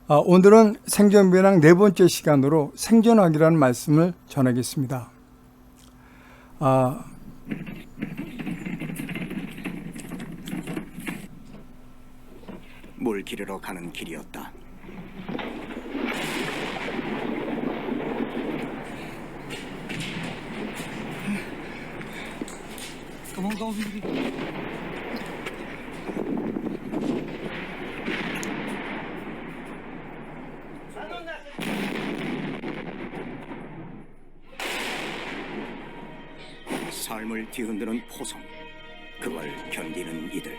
오늘은 생존배낭 네 번째 시간으로 생존하기라는 말씀을 전하겠습니다. 물 기르러 가는 길이었다. 삶을 뒤흔드는 포성, 그걸 견디는 이들.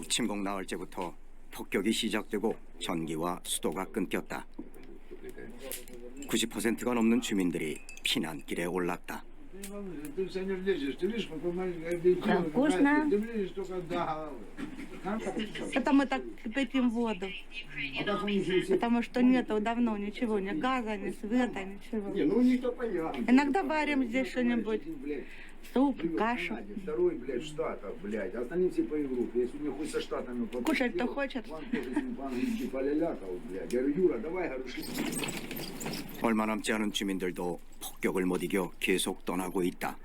침공 나흘째부터 폭격이 시작되고 전기와 수도가 끊겼다. 90%가 넘는 주민들이 피난길에 올랐다. Вкусно. Это мы так пьем воду. Потому что нету давно ничего, ни газа, ни света, ничего. Иногда варим здесь что-нибудь. Суп, кашу. Второй, блядь, Штатов, блядь. Остальные все по Европе. Если у них хоть со Штатами... Кушать кто хочет. по-английски полялякал, блядь. Я говорю, Юра, давай, говорю, 얼마 남지 않은 주민들도 폭격을 못 이겨 계속 떠나고 있다.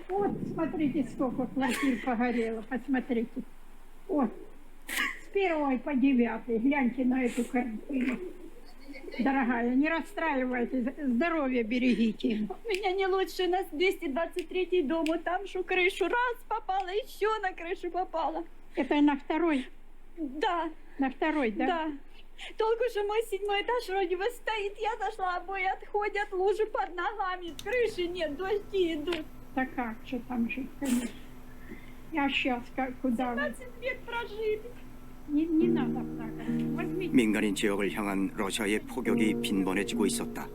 Вот, смотрите, сколько квартир погорело, посмотрите. Вот, с 1 по 9, гляньте на эту картину. Дорогая, не расстраивайтесь, здоровье берегите. У меня не лучше, у нас 223 дом, вот там что крышу раз попала, еще на крышу попала. Это на второй? Да, На второй, да? да. Только что мой 7-й этаж вроде бы стоит, я зашла, обои отходят, лужи под ногами, крыши нет, дожди идут. Так как же там жить, конечно. Я сейчас куда? 20 лет прожили. Не надо плакать. Возьмите. 민간인 지역을 향한 러시아의 폭격이 빈번해지고 있었다.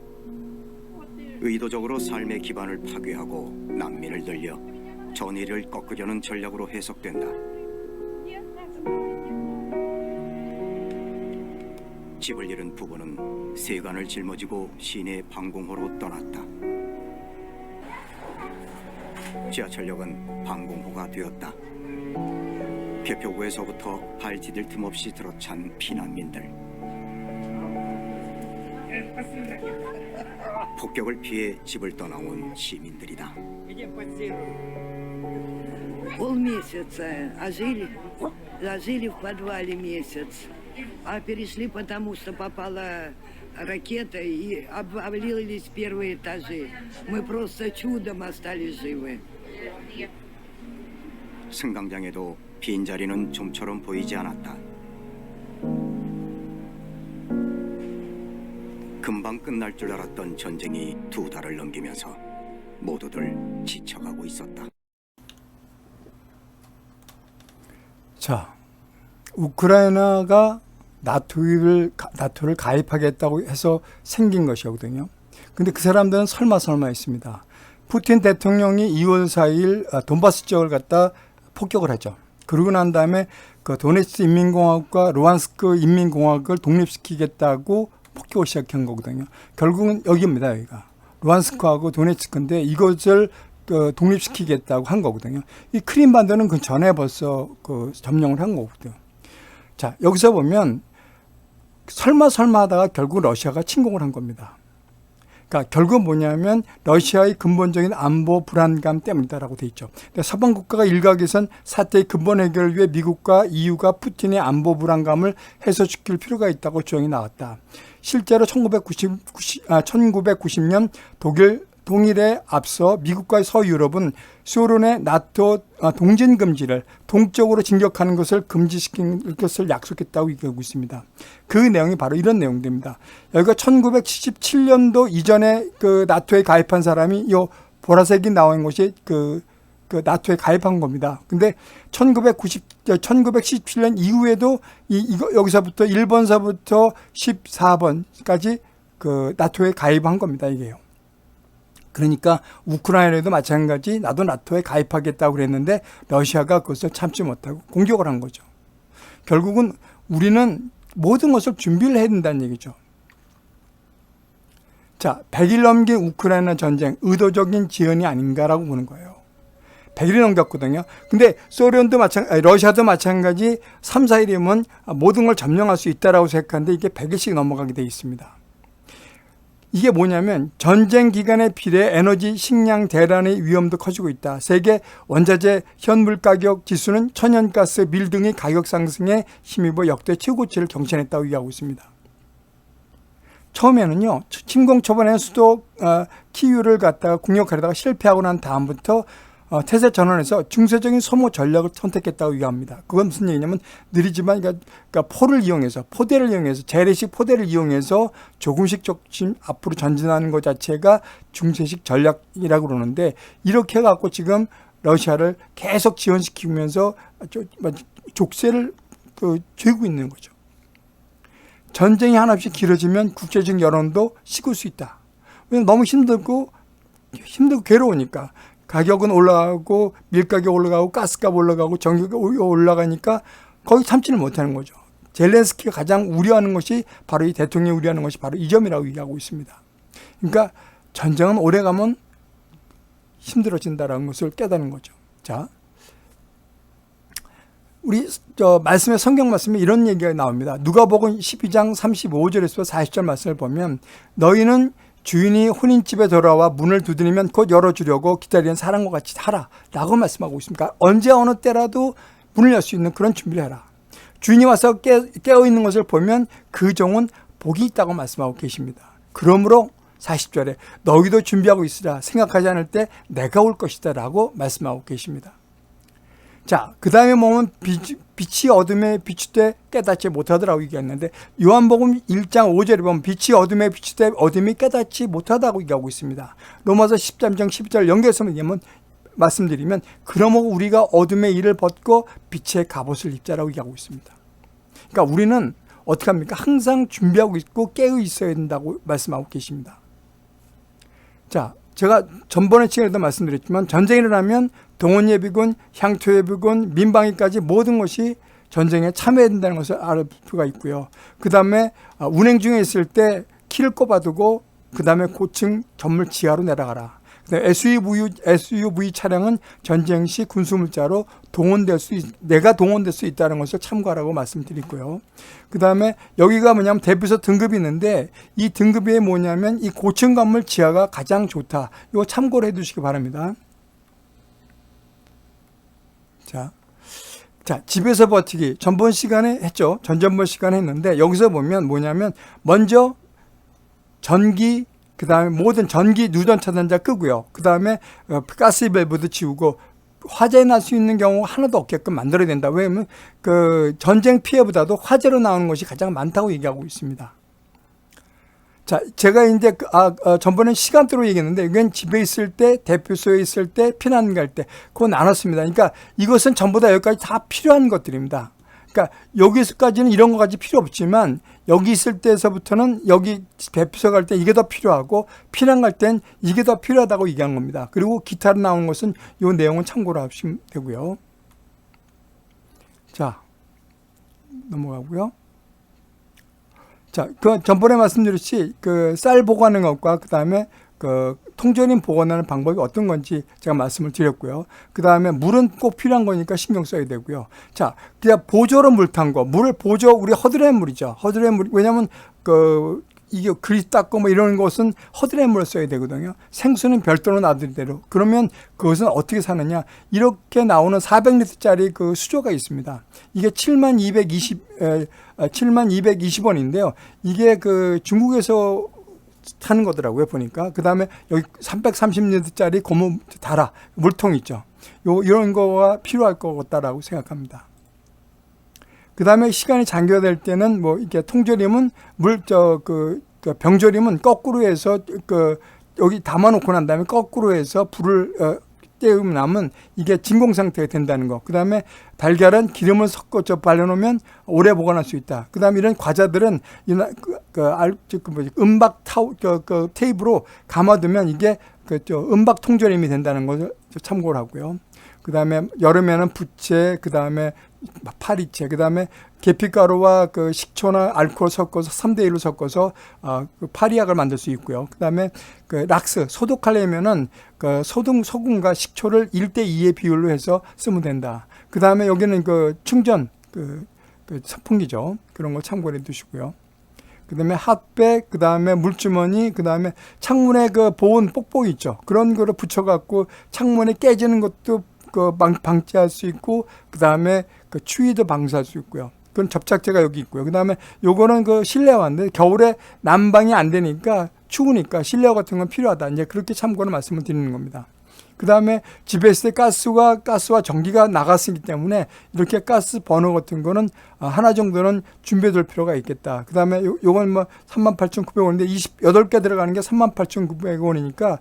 Вот, 의도적으로 삶의 기반을 파괴하고 난민을 늘려 전의를 꺾으려는 전략으로 해석된다. 집을 잃은 부부는 세간을 짊어지고 시내 방공호로 떠났다. 지하철역은 방공호가 되었다. 개표구에서부터 발 디딜 틈 없이 들어찬 피난민들. 폭격을 피해 집을 떠나온 시민들이다. Полмесяца, а жили в подвале месяц. А перешли, потому что попала ракета и обвалились первые этажи. Мы просто чудом остались живы. 승강장에도 빈자리는 좀처럼 보이지 않았다. 금방 끝날 줄 알았던 전쟁이 2달을 넘기면서 모두들 지쳐가고 있었다. 자, 우크라이나가 나토를 가입하겠다고 해서 생긴 것이거든요. 근데 그 사람들은 설마 했습니다. 푸틴 대통령이 2월 4일 돈바스 지역을 갖다 폭격을 하죠. 그러고 난 다음에 그 도네츠 인민공화국과 루안스크 인민공화국을 독립시키겠다고 폭격을 시작한 거거든요. 결국은 여기입니다. 여기가 루안스크하고 도네츠크인데 이것을 독립시키겠다고 한 거거든요. 이 크림반도는 그 전에 벌써 그 점령을 한 거거든요. 자, 여기서 보면 설마 하다가 결국 러시아가 침공을 한 겁니다. 그러니까 결국 뭐냐면 러시아의 근본적인 안보 불안감 때문이다라고 돼 있죠. 서방 국가가 일각에선 사태의 근본 해결을 위해 미국과 EU가 푸틴의 안보 불안감을 해소시킬 필요가 있다고 주장이 나왔다. 실제로 1990년 독일 동일에 앞서 미국과 서유럽은 소련의 나토 동진 금지를 동쪽으로 진격하는 것을 금지시킨 것을 약속했다고 얘기하고 있습니다. 그 내용이 바로 이런 내용입니다. 여기가 1977년도 이전에 그 나토에 가입한 사람이 요 보라색이 나온 것이 그 나토에 가입한 겁니다. 근데 1917년 이후에도 여기서부터 1번서부터 14번까지 그 나토에 가입한 겁니다. 이게요. 그러니까 우크라이나에도 마찬가지 나도 나토에 가입하겠다고 그랬는데 러시아가 그것을 참지 못하고 공격을 한 거죠. 결국은 우리는 모든 것을 준비를 해야 된다는 얘기죠. 자, 100일 넘긴 우크라이나 전쟁 의도적인 지연이 아닌가라고 보는 거예요. 100일이 넘겼거든요. 근데 러시아도 마찬가지 3, 4일이면 모든 걸 점령할 수 있다라고 생각하는데 이게 100일씩 넘어가게 돼 있습니다. 이게 뭐냐면 전쟁 기간에 비례 에너지 식량 대란의 위험도 커지고 있다. 세계 원자재 현물 가격 지수는 천연가스, 밀 등의 가격 상승에 힘입어 역대 최고치를 경신했다고 얘기하고 있습니다. 처음에는요, 침공 초반에 수도 키이우를 갖다가 공격하려다가 실패하고 난 다음부터 태세 전환해서 중세적인 소모 전략을 선택했다고 얘기합니다. 그건 무슨 얘기냐면 느리지만 그러니까 포대를 이용해서 재래식 포대를 이용해서 조금씩 앞으로 전진하는 것 자체가 중세식 전략이라고 그러는데 이렇게 해갖고 지금 러시아를 계속 지원시키면서 족쇄를 쥐고 있는 거죠. 전쟁이 한없이 길어지면 국제적 여론도 식을 수 있다. 왜냐면 너무 힘들고 괴로우니까. 가격은 올라가고 밀가격 올라가고 가스값 올라가고 전기가 올라가니까 거의 참지를 못하는 거죠. 젤렌스키가 가장 우려하는 것이 바로 이 대통령이 우려하는 것이 바로 이 점이라고 얘기하고 있습니다. 그러니까 전쟁은 오래가면 힘들어진다는 것을 깨닫는 거죠. 자, 우리 말씀에 성경 말씀에 이런 얘기가 나옵니다. 누가복음 12장 35절에서 40절 말씀을 보면 너희는 주인이 혼인집에 돌아와 문을 두드리면 곧 열어주려고 기다리는 사람과 같이 하라 라고 말씀하고 있습니다. 언제 어느 때라도 문을 열 수 있는 그런 준비를 해라. 주인이 와서 깨어있는 것을 보면 그 종은 복이 있다고 말씀하고 계십니다. 그러므로 40절에 너희도 준비하고 있으라 생각하지 않을 때 내가 올 것이다 라고 말씀하고 계십니다. 자, 그 다음에 보면 빛이 어둠에 비추되 깨닫지 못하더라고 얘기했는데 요한복음 1장 5절에 보면 빛이 어둠에 비추되 어둠이 깨닫지 못하다고 얘기하고 있습니다. 로마서 13장 12절 연결해서 말씀드리면 그러므로 우리가 어둠의 일을 벗고 빛의 갑옷을 입자라고 얘기하고 있습니다. 그러니까 우리는 어떻게 합니까? 항상 준비하고 있고 깨어 있어야 된다고 말씀하고 계십니다. 자, 제가 전번에 시간에도 말씀드렸지만 전쟁이 일어나면 동원예비군, 향토예비군, 민방위까지 모든 것이 전쟁에 참여해야 된다는 것을 알 필요가 있고요. 그 다음에 운행 중에 있을 때 키를 꼽아두고 그 다음에 고층 건물 지하로 내려가라. SUV 차량은 전쟁 시 군수물자로 내가 동원될 수 있다는 것을 참고하라고 말씀드리고요. 그 다음에 여기가 뭐냐면 대표소 등급이 있는데 이 등급이 뭐냐면 이 고층 건물 지하가 가장 좋다. 이거 참고를 해 두시기 바랍니다. 자, 집에서 버티기. 전번 시간에 했죠. 전전번 시간에 했는데 여기서 보면 뭐냐면 먼저 전기, 그 다음에 모든 전기 누전 차단자 끄고요. 그 다음에 가스 밸브도 지우고 화재 날 수 있는 경우 하나도 없게끔 만들어야 된다. 왜냐하면 그 전쟁 피해보다도 화재로 나오는 것이 가장 많다고 얘기하고 있습니다. 자, 제가 이제 전번에 시간대로 얘기했는데 이건 집에 있을 때, 대표소에 있을 때, 피난 갈 때 그거 나눴습니다. 그러니까 이것은 전부 다 여기까지 다 필요한 것들입니다. 그러니까 여기서까지는 이런 것까지 필요 없지만 여기 있을 때에서부터는 여기 대표소 갈 때 이게 더 필요하고 피난 갈 땐 이게 더 필요하다고 얘기한 겁니다. 그리고 기타로 나오는 것은 이 내용은 참고로 하시면 되고요. 자, 넘어가고요. 자, 그 전번에 말씀드렸듯이 그 쌀 보관하는 것과 그 다음에 그 통조림 보관하는 방법이 어떤 건지 제가 말씀을 드렸고요. 그 다음에 물은 꼭 필요한 거니까 신경 써야 되고요. 자, 그냥 보조로 물 탄 거, 물을 보조, 우리 허드렛 물이죠. 허드렛 물, 왜냐면 이게 그리스 닦고 뭐 이런 것은 허드렛 물을 써야 되거든요. 생수는 별도로 놔둘 대로. 그러면 그것은 어떻게 사느냐? 이렇게 나오는 400리터짜리 그 수조가 있습니다. 이게 7,220원인데요. 이게 그 중국에서 타는 거더라고요, 보니까. 그 다음에 여기 330리터짜리 고무 달아, 물통 있죠. 이런 거가 필요할 것 같다라고 생각합니다. 그 다음에 시간이 장기화될 때는 뭐 이렇게 통조림은 병조림은 거꾸로 해서 여기 담아놓고 난 다음에 거꾸로 해서 불을 떼우면 나면 이게 진공 상태가 된다는 거. 그 다음에 달걀은 기름을 섞어 발라놓으면 오래 보관할 수 있다. 그 다음에 이런 과자들은 음박 테이프로 감아두면 이게 음박 통조림이 된다는 것을 것도 참고를 하고요. 그 다음에 여름에는 부채, 그 다음에 파리채, 그 다음에 계피가루와 그 식초나 알코올 섞어서 3대1로 섞어서 그 파리약을 만들 수 있고요. 그 다음에 그 락스, 소독하려면은 그 소금과 식초를 1대2의 비율로 해서 쓰면 된다. 그 다음에 여기는 그 충전, 그 선풍기죠. 그런 거 참고해 두시고요. 그 다음에 핫백, 그 다음에 물주머니, 그 다음에 창문에 그 보온 뽁뽁이 있죠. 그런 거를 붙여갖고 창문에 깨지는 것도 그 방지할 수 있고, 그 다음에 그 추위도 방지할 수 있고요. 그런 접착제가 여기 있고요. 그 다음에 요거는 그 실내화인데 겨울에 난방이 안 되니까 추우니까 실내화 같은 건 필요하다. 이제 그렇게 참고로 말씀을 드리는 겁니다. 그 다음에 집에 있을 때 가스와 전기가 나갔기 때문에 이렇게 가스 버너 같은 거는 하나 정도는 준비해 둘 필요가 있겠다. 그 다음에 요건 뭐 38,900원인데 28개 들어가는 게 38,900원이니까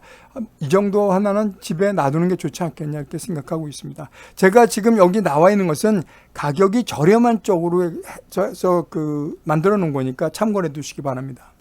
이 정도 하나는 집에 놔두는 게 좋지 않겠냐 이렇게 생각하고 있습니다. 제가 지금 여기 나와 있는 것은 가격이 저렴한 쪽으로 해서 만들어 놓은 거니까 참고해 두시기 바랍니다.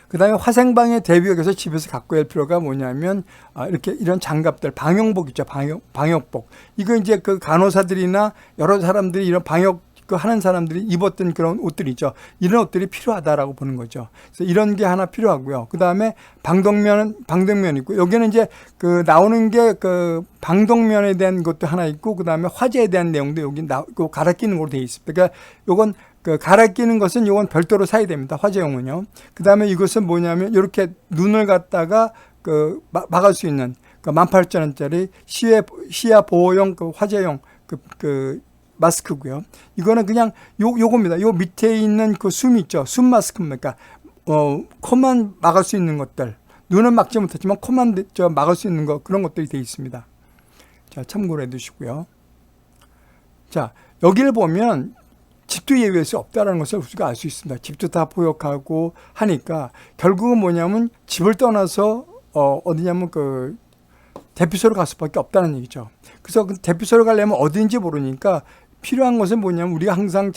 그 다음에 화생방에 대비해서 집에서 갖고 갈 필요가 뭐냐면, 이렇게 이런 장갑들, 방역복 있죠. 방역복. 이거 이제 그 간호사들이나 여러 사람들이 이런 방역 하는 사람들이 입었던 그런 옷들 있죠. 이런 옷들이 필요하다라고 보는 거죠. 그래서 이런 게 하나 필요하고요. 그 다음에 방독면 있고, 여기는 이제 그 나오는 게 그 방독면에 대한 것도 하나 있고, 그 다음에 화재에 대한 내용도 여기 갈아 끼는 걸로 되어 있습니다. 그러니까 요건 그 갈아 끼는 것은 요건 별도로 사야 됩니다. 화재용은요. 그 다음에 이것은 뭐냐면 이렇게 눈을 갖다가 그 막을 수 있는 그 18,000원짜리 시야 보호용 그 화재용 그 마스크고요. 이거는 그냥 요겁니다. 요 밑에 있는 그 숨 있죠. 숨 마스크입니까? 코만 막을 수 있는 것들. 눈은 막지 못했지만 코만 막을 수 있는 거 그런 것들이 되어 있습니다. 자, 참고로 해두시고요. 자, 여기를 보면 집도 예외일 수 없다는 것을 우리가 알 수 있습니다. 집도 다 포역하고 하니까 결국은 뭐냐면 집을 떠나서 어디냐면 그 대피소로 갈 수밖에 없다는 얘기죠. 그래서 그 대피소로 가려면 어디인지 모르니까 필요한 것은 뭐냐면 우리가 항상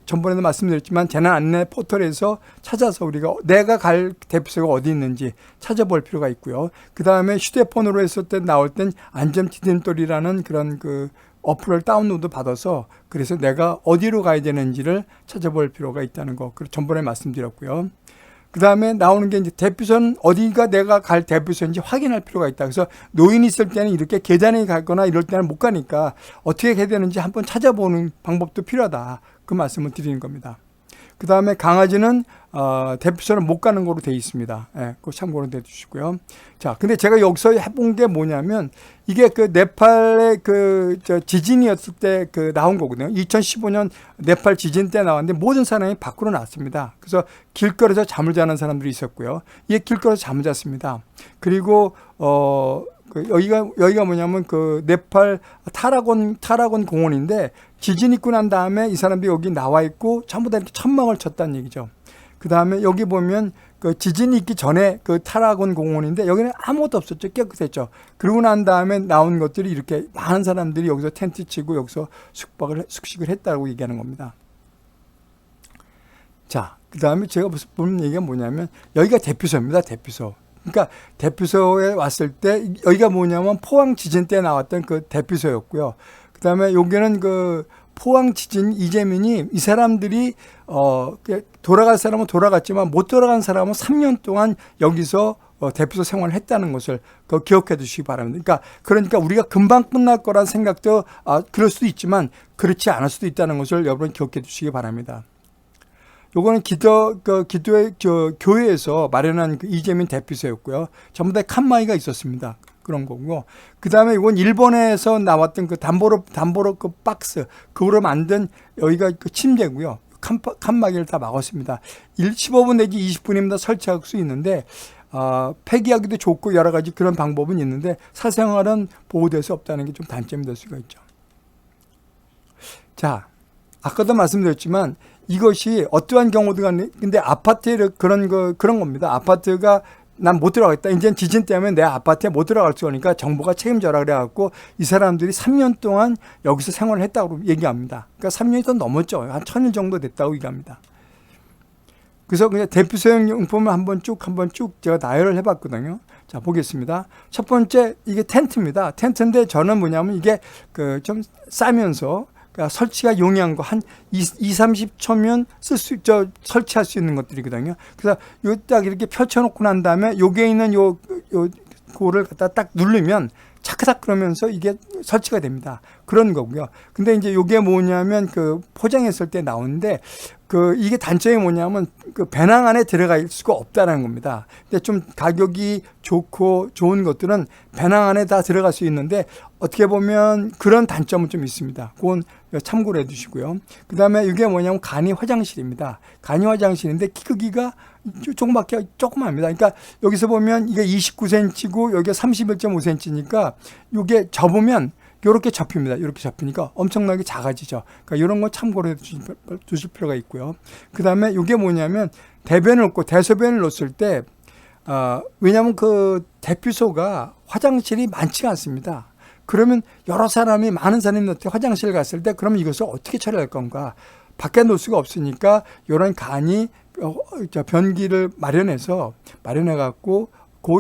전번에도 말씀드렸지만 재난 안내 포털에서 찾아서 우리가 내가 갈 대피소가 어디 있는지 찾아볼 필요가 있고요. 그 다음에 휴대폰으로 했을 때 나올 땐 안전 디딤돌이라는 그런 그 어플을 다운로드 받아서 그래서 내가 어디로 가야 되는지를 찾아볼 필요가 있다는 거. 전번에 말씀드렸고요. 그 다음에 나오는 게 이제 대피소는 어디가 내가 갈 대피소인지 확인할 필요가 있다. 그래서 노인이 있을 때는 이렇게 계단에 가거나 이럴 때는 못 가니까 어떻게 해야 되는지 한번 찾아보는 방법도 필요하다. 그 말씀을 드리는 겁니다. 그 다음에 강아지는 대피소는 못 가는 거로 되어 있습니다. 예, 그거 참고로 해주시고요. 자, 근데 제가 여기서 해본 게 뭐냐면 이게 그 네팔의 지진이었을 때 나온 거거든요. 2015년 네팔 지진 때 나왔는데 모든 사람이 밖으로 나왔습니다. 그래서 길거리에서 잠을 자는 사람들이 있었고요. 이게 길거리에서 잠을 잤습니다. 그리고 여기가 뭐냐면 그 네팔 타라곤 공원인데 지진 있고 난 다음에 이 사람들이 여기 나와 있고 전부 다 이렇게 천막을 쳤다는 얘기죠. 그 다음에 여기 보면 그 지진이 있기 전에 그 타라곤 공원인데 여기는 아무것도 없었죠. 깨끗했죠. 그러고 난 다음에 나온 것들이 이렇게 많은 사람들이 여기서 텐트 치고 여기서 숙식을 했다고 얘기하는 겁니다. 자, 그 다음에 제가 보는 얘기가 뭐냐면 여기가 대피소입니다. 대피소. 그러니까 대피소에 왔을 때 여기가 뭐냐면 포항 지진 때 나왔던 그 대피소였고요. 그 다음에 여기는 그 포항 지진 이재민이 이 사람들이 돌아갈 사람은 돌아갔지만 못 돌아간 사람은 3년 동안 여기서 대피소 생활을 했다는 것을 기억해 두시기 바랍니다. 그러니까 우리가 금방 끝날 거란 생각도 그럴 수도 있지만 그렇지 않을 수도 있다는 것을 여러분 기억해 두시기 바랍니다. 요거는 기도의 교회에서 마련한 그 이재민 대피소였고요. 전부 다 칸막이가 있었습니다. 그런 거고. 그 다음에 이건 일본에서 나왔던 그 담보로 그 박스, 그거로 만든 여기가 그 침대고요. 칸막이를 다 막았습니다. 15분 내지 20분입니다. 설치할 수 있는데, 폐기하기도 좋고 여러 가지 그런 방법은 있는데, 사생활은 보호될 수 없다는 게 좀 단점이 될 수가 있죠. 자, 아까도 말씀드렸지만, 이것이 어떠한 경우도 간에 근데 아파트에 그런 겁니다. 아파트가 난 못 들어가겠다. 이제 지진 때문에 내 아파트에 못 들어갈 수 없으니까 정부가 책임져라 그래갖고 이 사람들이 3년 동안 여기서 생활을 했다고 얘기합니다. 그러니까 3년이 더 넘었죠. 한 1000일 정도 됐다고 얘기합니다. 그래서 그냥 대피소용 용품을 한번 쭉 제가 나열을 해봤거든요. 자, 보겠습니다. 첫 번째, 이게 텐트입니다. 텐트인데 저는 뭐냐면 이게 좀 싸면서 그러니까 설치가 용이한 거 한 30초면 설치할 수 있는 것들이거든요. 그래서 요 딱 이렇게 펼쳐놓고 난 다음에 요게 있는 요거를 갖다 딱 누르면 차크닥 그러면서 이게 설치가 됩니다. 그런 거고요. 근데 이제 요게 뭐냐면 포장했을 때 나오는데 이게 단점이 뭐냐면 배낭 안에 들어갈 수가 없다는 겁니다. 근데 좀 가격이 좋고 좋은 것들은 배낭 안에 다 들어갈 수 있는데 어떻게 보면 그런 단점은 좀 있습니다. 그건 참고로 해 두시고요. 그 다음에 이게 뭐냐면 간이 화장실입니다. 간이 화장실인데 크기가 조그맣습니다. 그러니까 여기서 보면 이게 29cm고 여기가 31.5cm니까 이게 접으면 이렇게 접힙니다. 이렇게 접히니까 엄청나게 작아지죠. 그러니까 이런 거 참고로 해 두실 필요가 있고요. 그 다음에 이게 뭐냐면 대변을 넣고 대소변을 넣었을 때 왜냐하면 대피소가 화장실이 많지가 않습니다. 그러면 많은 사람이 화장실 갔을 때 그러면 이것을 어떻게 처리할 건가? 밖에 놓을 수가 없으니까 이런 간이 변기를 마련해갖고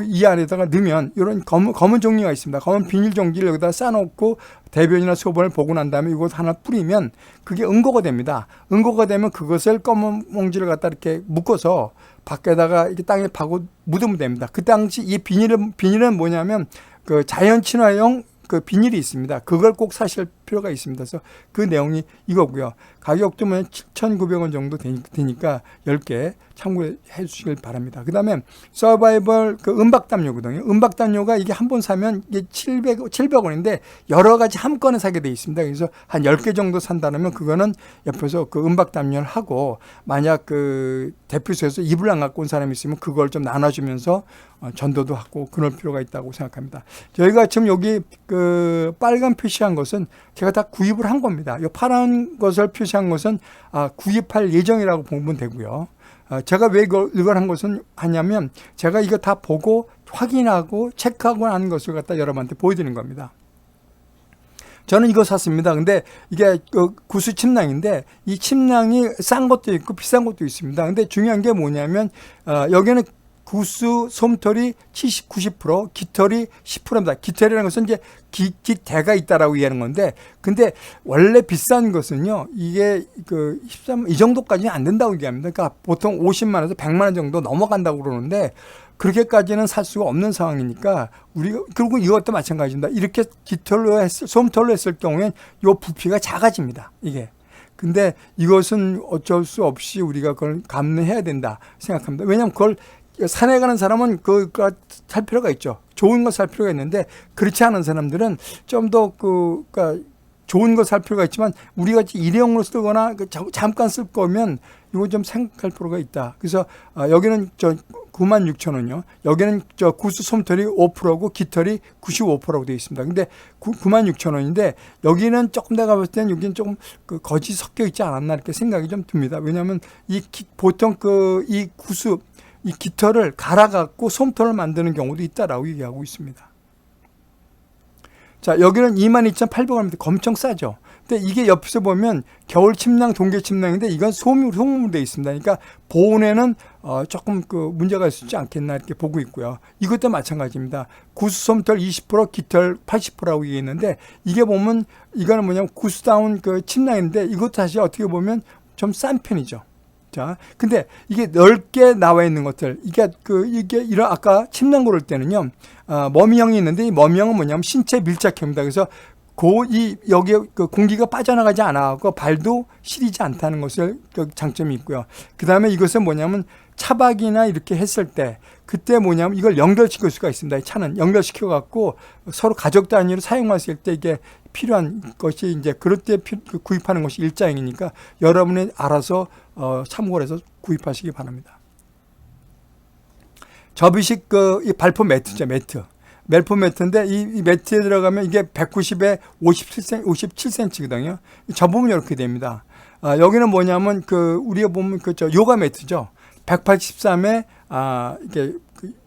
이 안에다가 넣으면 이런 검은 종이가 있습니다. 검은 비닐 종이를 여기다 싸놓고 대변이나 소변을 보고 난 다음에 이것 하나 뿌리면 그게 응고가 됩니다. 응고가 되면 그것을 검은 몽지를 갖다 이렇게 묶어서 밖에다가 이렇게 땅에 파고 묻으면 됩니다. 그 당시 이 비닐은 뭐냐면 자연 친화용 비닐이 있습니다. 그걸 꼭 사실 필요가 있습니다. 그래서 그 내용이 이거고요. 가격도 7,900원 정도 되니까 10개 참고해 주시길 바랍니다. 그 다음에 서바이벌 은박담요거든요. 은박담요가 이게 한 번 사면 이게 700원인데 여러 가지 한 건에 사게 돼 있습니다. 그래서 한 10개 정도 산다면 그거는 옆에서 은박담요를 하고 만약 대피소에서 이불 안 갖고 온 사람이 있으면 그걸 좀 나눠주면서 전도도 하고 그럴 필요가 있다고 생각합니다. 저희가 지금 여기 빨간 표시한 것은 제가 다 구입을 한 겁니다. 이 파란 것을 표시한 것은 구입할 예정이라고 보면 되고요. 제가 왜 이걸 한 것은 하냐면 제가 이거 다 보고 확인하고 체크하고 하는 것을 갖다 여러분한테 보여드리는 겁니다. 저는 이거 샀습니다. 근데 이게 구수 침낭인데 이 침낭이 싼 것도 있고 비싼 것도 있습니다. 근데 중요한 게 뭐냐면 여기는 구수 솜털이 90%, 깃털이 10%입니다. 깃털이라는 것은 이제 깃대가 있다라고 얘기하는 건데, 근데 원래 비싼 것은요, 이게 이 정도까지는 안 된다고 얘기합니다. 그러니까 보통 50만 원에서 100만 원 정도 넘어간다고 그러는데, 그렇게까지는 살 수가 없는 상황이니까 그리고 이것도 마찬가지입니다. 이렇게 솜털로 했을 경우엔 이 부피가 작아집니다. 이게. 근데 이것은 어쩔 수 없이 우리가 그걸 감내해야 된다 생각합니다. 왜냐하면 그걸 산에 가는 사람은 그거 살 필요가 있죠. 좋은 거 살 필요가 있는데 그렇지 않은 사람들은 좀 더 그러니까 좋은 거 살 필요가 있지만 우리가 일회용으로 쓰거나 잠깐 쓸 거면 이거 좀 생각할 필요가 있다. 그래서 여기는 96,000원이요. 여기는 구수 솜털이 5%고 깃털이 95%라고 되어 있습니다. 근데 96,000원인데 여기는 조금 내가 봤을 때는 여기는 조금 거짓이 섞여 있지 않았나 이렇게 생각이 좀 듭니다. 왜냐하면 보통 이 구수 이 깃털을 갈아갖고 솜털을 만드는 경우도 있다라고 얘기하고 있습니다. 자, 여기는 22,800원입니다. 엄청 싸죠. 근데 이게 옆에서 보면 겨울 침낭, 동계 침낭인데 이건 소음으로 되어 있습니다. 그러니까 보온에는 조금 문제가 있지 않겠나 이렇게 보고 있고요. 이것도 마찬가지입니다. 구수 솜털 20%, 깃털 80%라고 얘기했는데 이게 보면 이거는 뭐냐면 구수다운 침낭인데 이것도 사실 어떻게 보면 좀 싼 편이죠. 자, 근데 이게 넓게 나와 있는 것들, 이게 이런 아까 침낭 고를 때는요, 머미형이 있는데 이 머미형은 뭐냐면 신체 밀착형입니다. 그래서 여기에 공기가 빠져나가지 않아갖고 발도 시리지 않다는 것을 장점이 있고요. 그 다음에 이것은 뭐냐면 차박이나 이렇게 했을 때 그때 뭐냐면 이걸 연결시킬 수가 있습니다. 이 차는 연결시켜갖고 서로 가족 단위로 사용했을 때 이게 필요한 것이 이제 그럴 때 구입하는 것이 일자형이니까 여러분이 알아서 참고를 해서 구입하시기 바랍니다. 접이식 이 발포 매트죠, 매트. 멜포 매트인데 이 매트에 들어가면 이게 190에 57cm거든요. 접으면 이렇게 됩니다. 여기는 뭐냐면 우리가 보면 요가 매트죠. 183에 이게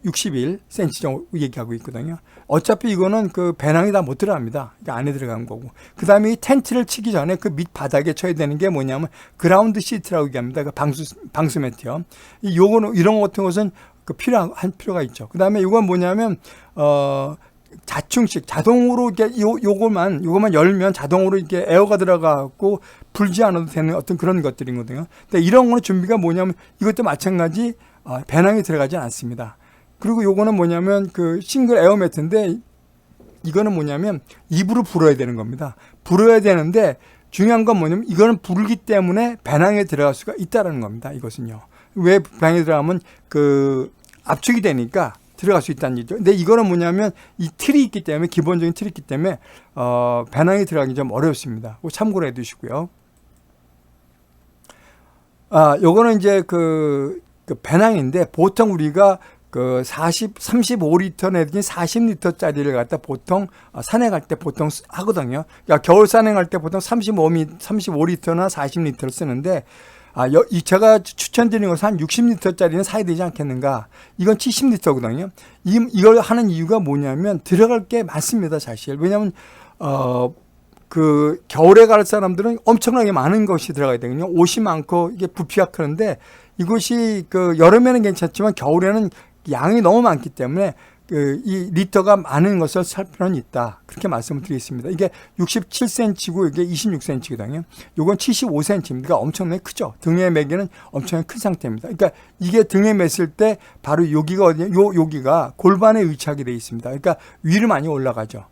61cm 정도 얘기하고 있거든요. 어차피 이거는 배낭이 다 못 들어갑니다. 안에 들어간 거고. 그 다음에 이 텐트를 치기 전에 그 밑바닥에 쳐야 되는 게 뭐냐면 그라운드 시트라고 얘기합니다. 방수 매트요. 요거는 이런 같은 것은 필요한 필요가 있죠. 그다음에 이건 뭐냐면 자충식 자동으로 이렇게 요거만 열면 자동으로 이렇게 에어가 들어가고 불지 않아도 되는 어떤 그런 것들이거든요. 근데 이런 거는 준비가 뭐냐면 이것도 마찬가지 배낭이 들어가지 않습니다. 그리고 요거는 뭐냐면 그 싱글 에어 매트인데 이거는 뭐냐면 입으로 불어야 되는 겁니다. 불어야 되는데 중요한 건 뭐냐면 이거는 불기 때문에 배낭에 들어갈 수가 있다는 겁니다. 이것은요. 왜 배낭에 들어가면 그 압축이 되니까 들어갈 수 있다는 얘기죠. 근데 이거는 뭐냐면 이 틀이 있기 때문에 기본적인 틀이 있기 때문에 배낭에 들어가기 좀 어렵습니다. 참고로 해두시고요. 요거는 이제 그 배낭인데 보통 우리가 그 35리터 내지 40리터짜리를 갖다 보통 산에 갈 때 보통 하거든요. 그러니까 겨울 산행 갈 때 보통 35리터나 40리터를 쓰는데 제가 추천드리는 것은 한 60리터짜리는 사야 되지 않겠는가. 이건 70리터거든요. 이걸 하는 이유가 뭐냐면 들어갈 게 많습니다, 사실. 왜냐하면 그 겨울에 갈 사람들은 엄청나게 많은 것이 들어가야 되거든요. 옷이 많고 이게 부피가 크는데 이것이 그 여름에는 괜찮지만 겨울에는 양이 너무 많기 때문에 이 리터가 많은 것을 살 필요는 있다. 그렇게 말씀을 드리겠습니다. 이게 67cm고 이게 26cm거든요. 요건 75cm입니다. 그러니까 엄청나게 크죠. 등에 매기는 엄청나게 큰 상태입니다. 그러니까 이게 등에 맸을 때 바로 여기가 어디냐? 여기가 골반에 의착이 되어 있습니다. 그러니까 위로 많이 올라가죠.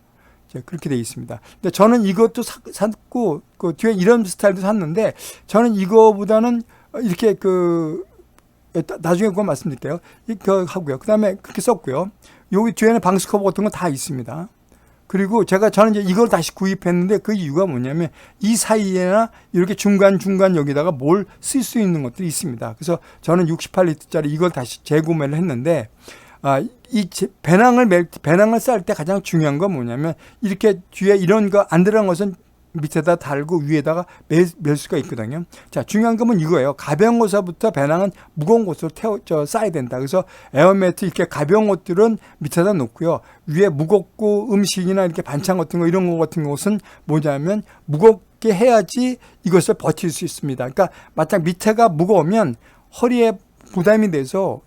그렇게 되어 있습니다. 근데 저는 이것도 샀고 그 뒤에 이런 스타일도 샀는데 저는 이거보다는 이렇게 나중에 그거 말씀드릴게요. 이거 하고요. 그 다음에 그렇게 썼고요. 여기 뒤에는 방수 커버 같은 거 다 있습니다. 그리고 저는 이제 이걸 다시 구입했는데 그 이유가 뭐냐면 이 사이에나 이렇게 중간 여기다가 뭘 쓸 수 있는 것들이 있습니다. 그래서 저는 68리터짜리 이걸 다시 재구매를 했는데 이 배낭을 쌀 때 가장 중요한 건 뭐냐면 이렇게 뒤에 이런 거 안 들어간 것은 밑에다 달고 위에다가 멜 수가 있거든요. 자, 중요한 건 이거예요. 가벼운 곳서부터 배낭은 무거운 곳으로 쌓아야 된다. 그래서 에어매트 이렇게 가벼운 것들은 밑에다 놓고요. 위에 무겁고 음식이나 이렇게 반찬 같은 거 이런 거 같은 것은 뭐냐면 무겁게 해야지 이것을 버틸 수 있습니다. 그러니까 마땅 밑에가 무거우면 허리에 부담이 돼서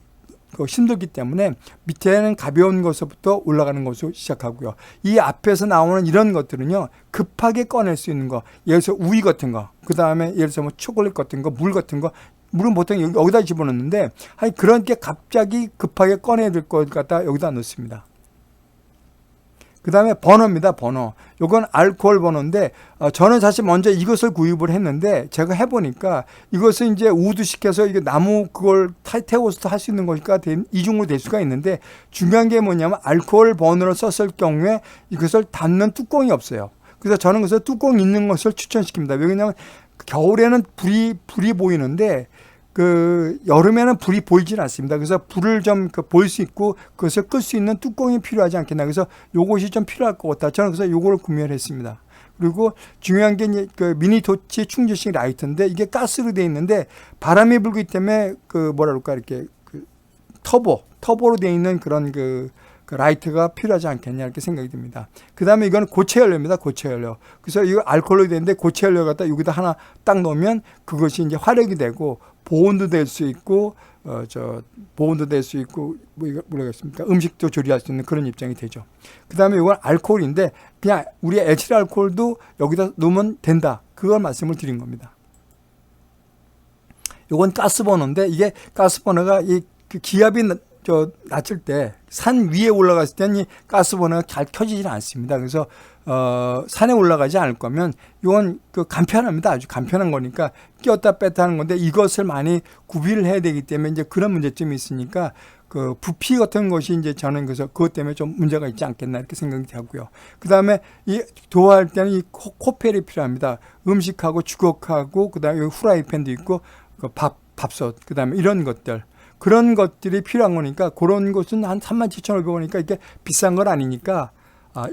힘들기 때문에 밑에는 가벼운 것부터 올라가는 것으로 시작하고요. 이 앞에서 나오는 이런 것들은요, 급하게 꺼낼 수 있는 거, 예를 들어서 우유 같은 거, 그 다음에 예를 들어서 뭐 초콜릿 같은 거, 물 같은 거, 물은 보통 여기다 집어넣는데, 그런 게 갑자기 급하게 꺼내야 될 것 갖다 여기다 넣습니다. 그 다음에 버너입니다, 버너. 요건 알코올 버너인데, 저는 사실 먼저 이것을 구입을 했는데, 제가 해보니까 이것은 이제 우드시켜서 이게 나무 그걸 태워서 할 수 있는 거니까 이중으로 될 수가 있는데, 중요한 게 뭐냐면 알코올 버너를 썼을 경우에 이것을 닫는 뚜껑이 없어요. 그래서 저는 그래서 뚜껑 있는 것을 추천시킵니다. 왜냐하면 겨울에는 불이 보이는데, 여름에는 불이 보이질 않습니다. 그래서 불을 좀 보일 수 있고 그것을 끌 수 있는 뚜껑이 필요하지 않겠나. 그래서 요것이 좀 필요할 것 같다. 저는 그래서 요거를 구매를 했습니다. 그리고 중요한 게 이제 미니 토치 충전식 라이트인데 이게 가스로 되어 있는데 바람이 불기 때문에 이렇게 터보로 되어 있는 그런 그 라이트가 필요하지 않겠냐 이렇게 생각이 듭니다. 그 다음에 이거는 고체 연료입니다. 고체 연료. 그래서 이거 알코올로 되는데 고체 연료 갖다 여기다 하나 딱 넣으면 그것이 이제 화력이 되고 보온도 될 수 있고 보온도 될 수 있고 모르겠습니까? 음식도 조리할 수 있는 그런 입장이 되죠. 그 다음에 이건 알코올인데 그냥 우리 에틸 알코올도 여기다 넣으면 된다. 그걸 말씀을 드린 겁니다. 이건 가스버너인데 이게 가스버너가 기압이 낮을 때 산 위에 올라갔을 때는 이 가스버너가 잘 켜지지는 않습니다. 그래서 산에 올라가지 않을 거면 이건 간편합니다. 아주 간편한 거니까 끼웠다 뺐다 하는 건데 이것을 많이 구비를 해야 되기 때문에 이제 그런 문제점이 있으니까 부피 같은 것이 이제 저는 그래서 그것 때문에 좀 문제가 있지 않겠나 이렇게 생각이 하고요. 그 다음에 이 도화할 때는 이 코펠이 필요합니다. 음식하고 주걱하고 그 다음에 후라이팬도 있고 밥솥 그 다음에 이런 것들. 그런 것들이 필요한 거니까 그런 것은 한 37,500원이니까 이게 비싼 건 아니니까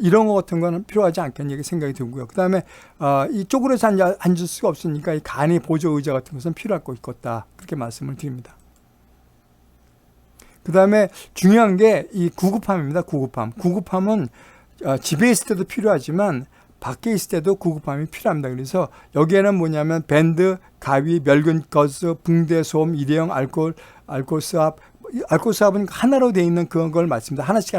이런 거 같은 거는 필요하지 않겠냐 이렇게 생각이 들고요. 그 다음에 이 쪼그려서 앉을 수가 없으니까 이 간이 보조 의자 같은 것은 필요할 것 같다 그렇게 말씀을 드립니다. 그 다음에 중요한 게 이 구급함입니다. 구급함은 집에 있을 때도 필요하지만 밖에 있을 때도 구급함이 필요합니다. 그래서 여기에는 뭐냐면 밴드, 가위, 멸균 가스, 붕대, 소음, 일회용 알코올 수압 알코올수압은 하나로 되어 있는 그걸 말씀입니다. 하나씩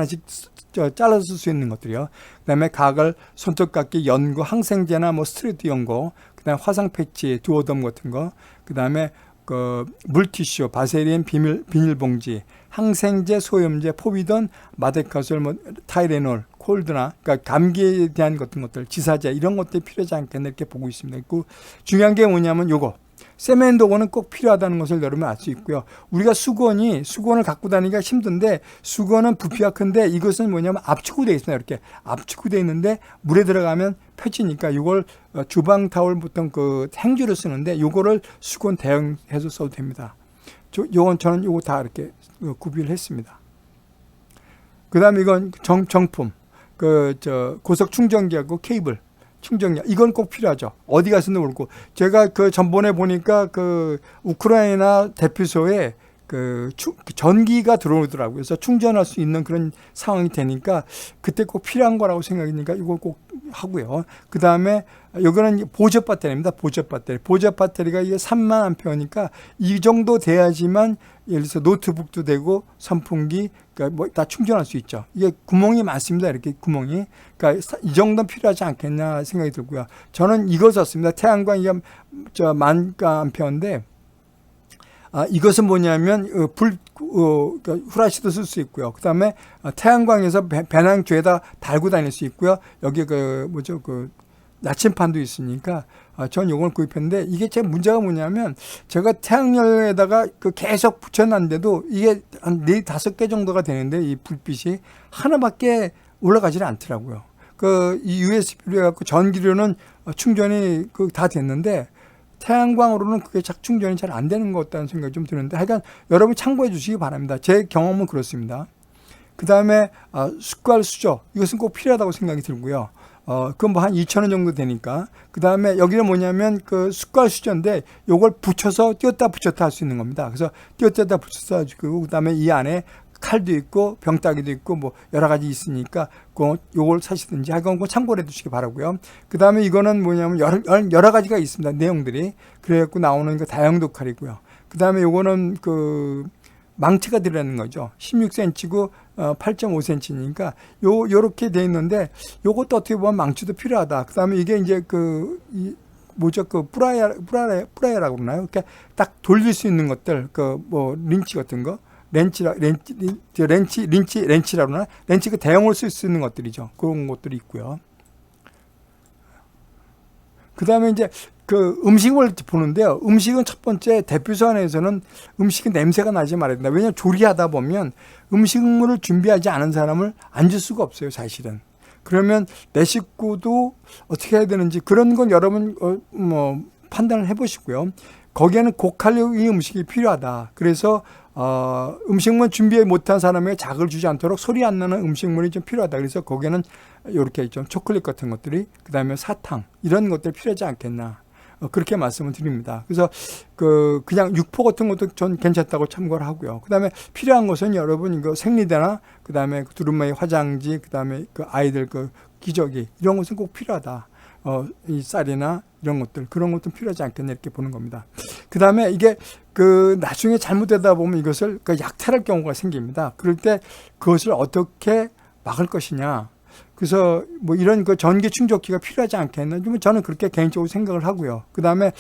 잘라서 쓸 수 있는 것들이요. 그다음에 가글, 손톱깎이, 연고, 항생제나 뭐 스트레이트 연고, 그다음에 화상 패치, 두오덤 같은 거, 그다음에 그 물티슈, 바세린 비닐봉지, 항생제, 소염제, 포비돈, 마데카솔, 뭐 타이레놀, 콜드나, 그러니까 감기에 대한 같은 것들, 지사제 이런 것들이 필요하지 않겠나 이렇게 보고 있습니다. 그 중요한 게 뭐냐면 요거. 세면도구는 꼭 필요하다는 것을 여러분 알 수 있고요. 우리가 수건을 갖고 다니기가 힘든데 수건은 부피가 큰데 이것은 뭐냐면 압축이 되어 있습니다. 이렇게 압축이 되어 있는데 물에 들어가면 펴지니까 이걸 주방 타월 보통 그 행주로 쓰는데 이거를 수건 대용해서 써도 됩니다. 저는 요거 다 이렇게 구비를 했습니다. 그다음에 이건 정품 고속 충전기하고 케이블. 충전기 이건 꼭 필요하죠. 어디 가서도 그렇고 제가 그 전번에 보니까 그 우크라이나 대피소에 그 전기가 들어오더라고요. 그래서 충전할 수 있는 그런 상황이 되니까 그때 꼭 필요한 거라고 생각이니까 이걸 꼭 하고요. 그 다음에 이거는 보조 배터리입니다. 보조 배터리가 이게 3만 암페어니까 이 정도 돼야지만 예를 들어서 노트북도 되고 선풍기 그러니까 뭐 다 충전할 수 있죠. 이게 구멍이 많습니다. 이렇게 구멍이. 그러니까 이 정도는 필요하지 않겠냐 생각이 들고요. 저는 이거 썼습니다. 태양광 이게 10,000 암페어인데 이것은 뭐냐면 그러니까 후라시도 쓸 수 있고요. 그다음에 태양광에서 배낭주에다 달고 다닐 수 있고요. 여기 나침판도 있으니까 전 이걸 구입했는데 이게 제 문제가 뭐냐면 제가 태양열에다가 계속 붙여놨는데도 이게 한 4-5개 정도가 되는데 이 불빛이 하나밖에 올라가지를 않더라고요. 이 USB로 해갖고 전기료는 충전이 다 됐는데 태양광으로는 그게 충전이 잘 안 되는 것 같다는 생각이 좀 드는데 하여간 여러분 참고해 주시기 바랍니다. 제 경험은 그렇습니다. 그 다음에 숟갈 수저 이것은 꼭 필요하다고 생각이 들고요. 그건 뭐 한 2,000원 정도 되니까. 그 다음에 여기는 뭐냐면 그 숟갈 수저인데 요걸 붙여서 띄었다 붙였다 할 수 있는 겁니다. 그래서 띄었다 붙였다 해주고 그 다음에 이 안에 칼도 있고 병따기도 있고 뭐 여러 가지 있으니까 요걸 사시든지 하여간 그거 참고를 해 두시기 바라고요. 그 다음에 이거는 뭐냐면 여러 가지가 있습니다. 내용들이. 그래갖고 나오는 그 다용도 칼이고요. 그 다음에 요거는 망치가 들어있는 거죠. 16cm고 8.5cm니까 요렇게 돼 있는데 요것도 어떻게 보면 망치도 필요하다. 그 다음에 이게 이제 프라이어라고 그러나요? 이렇게 딱 돌릴 수 있는 것들, 린치 같은 거. 렌치라고 그러나? 렌치 대용으로 쓸 수 있는 것들이죠. 그런 것들이 있고요. 그 다음에 이제 음식을 보는데요. 음식은 첫 번째 대피소 안에서는 음식은 냄새가 나지 말아야 된다. 왜냐하면 조리하다 보면 음식물을 준비하지 않은 사람을 앉을 수가 없어요, 사실은. 그러면 내 식구도 어떻게 해야 되는지 그런 건 여러분 판단을 해보시고요. 거기에는 고칼로리 음식이 필요하다. 그래서 음식물 준비 못한 사람에게 자극을 주지 않도록 소리 안 나는 음식물이 좀 필요하다. 그래서 거기에는 이렇게 좀 초콜릿 같은 것들이 그다음에 사탕 이런 것들이 필요하지 않겠나. 그렇게 말씀을 드립니다. 그래서 그냥 육포 같은 것도 전 괜찮다고 참고를 하고요. 그다음에 필요한 것은 여러분 이거 생리대나 그다음에 두루마기 화장지 그다음에 아이들 기저귀 이런 것은 꼭 필요하다. 이 쌀이나 이런 것들 그런 것도 필요하지 않겠나 이렇게 보는 겁니다. 그다음에 이게 나중에 잘못되다 보면 이것을 약탈할 경우가 생깁니다. 그럴 때 그것을 어떻게 막을 것이냐. 그래서 뭐 이런 전기 충족기가 필요하지 않겠나. 저는 그렇게 개인적으로 생각을 하고요. 그다음에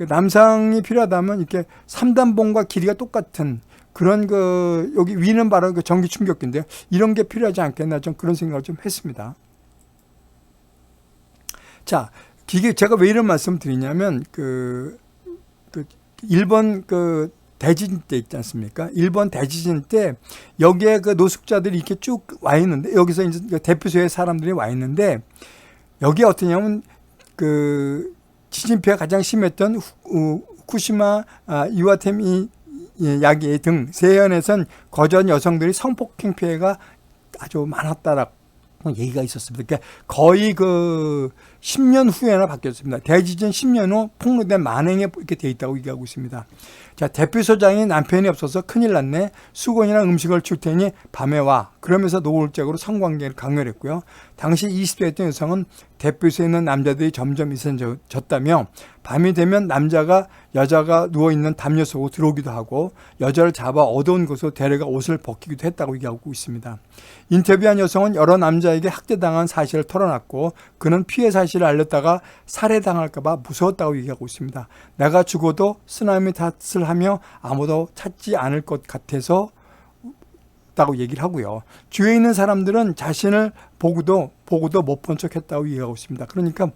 남상이 필요하다면 이렇게 3단봉과 길이가 똑같은 그런 여기 위는 바로 전기 충족기인데요. 이런 게 필요하지 않겠나. 좀 그런 생각을 좀 했습니다. 자, 이게 제가 왜 이런 말씀 드리냐면 일본 대지진 때 있지 않습니까? 일본 대지진 때 여기에 노숙자들이 이렇게 쭉 와 있는데 여기서 이제 대피소에 사람들이 와 있는데 여기에 어떠냐면 지진 피해가 가장 심했던 후쿠시마, 이와테미 야기 등 세현에선 거전 여성들이 성폭행 피해가 아주 많았다라고 얘기가 있었습니다. 그러니까 거의 10년 후에나 바뀌었습니다. 대지진 10년 후 폭로된 만행에 이렇게 돼 있다고 얘기하고 있습니다. 자, 대피소장이 남편이 없어서 큰일 났네. 수건이랑 음식을 줄 테니 밤에 와. 그러면서 노골적으로 성관계를 강요했고요. 당시 20대였던 여성은 대피소에 있는 남자들이 점점 이상해졌다며 밤이 되면 남자가 여자가 누워있는 담요 속으로 들어오기도 하고 여자를 잡아 어두운 곳으로 데려가 옷을 벗기기도 했다고 얘기하고 있습니다. 인터뷰한 여성은 여러 남자에게 학대당한 사실을 털어놨고 그는 피해 사실을 알렸다가 살해당할까 봐 무서웠다고 얘기하고 있습니다. 내가 죽어도 쓰나미 탓을 하며 아무도 찾지 않을 것 같아서 다고 얘기를 하고요. 주위에 있는 사람들은 자신을 보고도 못 본 척했다고 얘기하고 있습니다. 그러니까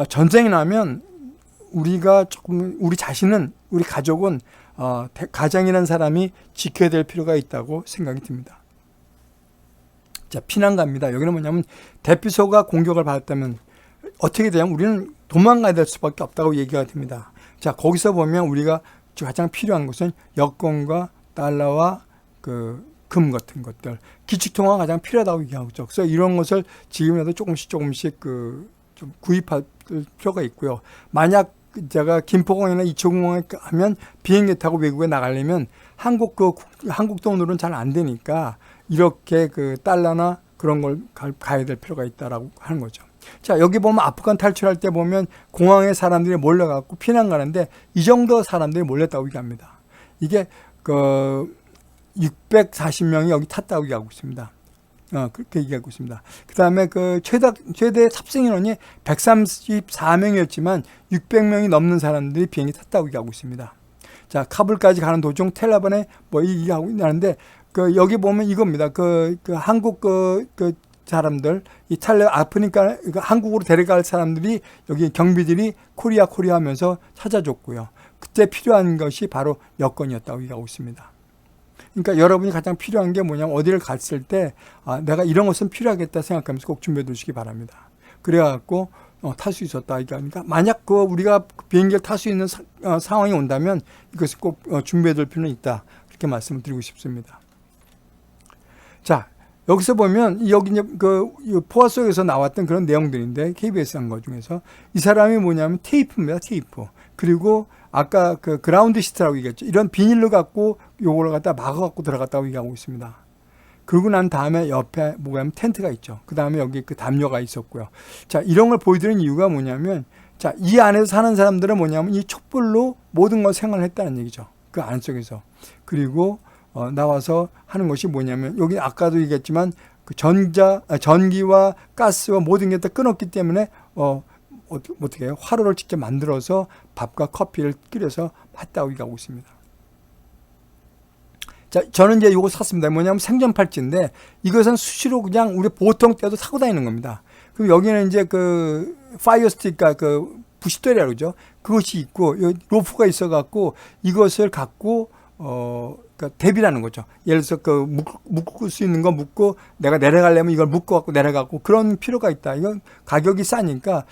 전쟁이 나면 우리가 조금 우리 자신은 우리 가족은 가장이라는 사람이 지켜야 될 필요가 있다고 생각이 듭니다. 자, 피난갑니다. 여기는 뭐냐면 대피소가 공격을 받았다면 어떻게 되냐면 우리는 도망가야 될 수밖에 없다고 얘기가 됩니다. 자, 거기서 보면 우리가 가장 필요한 것은 여권과 달러와 금 같은 것들, 기축통화가 가장 필요하다고 얘기하고 있죠. 그래서 이런 것을 지금이라도 조금씩 좀 구입할 필요가 있고요. 만약 제가 김포공항이나 이초공항에 가면 비행기 타고 외국에 나가려면 한국 돈으로는 잘 안 되니까 이렇게 달러나 그런 걸 가야 될 필요가 있다라고 하는 거죠. 자, 여기 보면 아프간 탈출할 때 보면 공항에 사람들이 몰려갖고 피난 가는데 이 정도 사람들이 몰렸다고 얘기합니다. 이게 640명이 여기 탔다고 얘기하고 있습니다. 그렇게 얘기하고 있습니다. 그 다음에 최대 탑승 인원이 134명이었지만 600명이 넘는 사람들이 비행기 탔다고 얘기하고 있습니다. 자, 카불까지 가는 도중 텔아반에 얘기하고 있는데, 여기 보면 이겁니다. 한국 사람들, 아프니까 한국으로 데려갈 사람들이 여기 경비들이 코리아 하면서 찾아줬고요. 그때 필요한 것이 바로 여권이었다고 얘기하고 있습니다. 그러니까 여러분이 가장 필요한 게 뭐냐면 어디를 갔을 때 내가 이런 것은 필요하겠다 생각하면서 꼭 준비해 두시기 바랍니다. 그래갖고 탈 수 있었다. 그러니까 만약 우리가 비행기를 탈 수 있는 상황이 온다면 이것을 꼭 준비해 둘 필요는 있다. 그렇게 말씀을 드리고 싶습니다. 자, 여기서 보면 여기 이제 포화 속에서 나왔던 그런 내용들인데 KBS 한 거 중에서 이 사람이 뭐냐면 테이프입니다. 테이프. 그리고 아까 그라운드 시트라고 얘기했죠. 이런 비닐로 갖고 요걸 갖다 막아갖고 들어갔다고 얘기하고 있습니다. 그러고 난 다음에 옆에 뭐냐면 텐트가 있죠. 그 다음에 여기 담요가 있었고요. 자, 이런 걸 보여드리는 이유가 뭐냐면, 자, 이 안에서 사는 사람들은 뭐냐면 이 촛불로 모든 걸 생활을 했다는 얘기죠. 그 안 속에서. 그리고 나와서 하는 것이 뭐냐면, 여기 아까도 얘기했지만 전기와 가스와 모든 게 다 끊었기 때문에 어떻게 해요? 화로를 직접 만들어서 밥과 커피를 끓여서 했다고 얘기하고 있습니다. 자, 저는 이제 이거 샀습니다. 뭐냐면 생전 팔찌인데 이것은 수시로 그냥 우리 보통 때도 타고 다니는 겁니다. 그럼 여기는 이제 파이어 스틱과 부싯돌이라고 그러죠. 그것이 있고 여기 로프가 있어갖고 이것을 갖고 대비라는 거죠. 예를 들어서 묶을 수 있는 거 묶고 내가 내려가려면 이걸 묶어갖고 내려가고 그런 필요가 있다. 이건 가격이 싸니까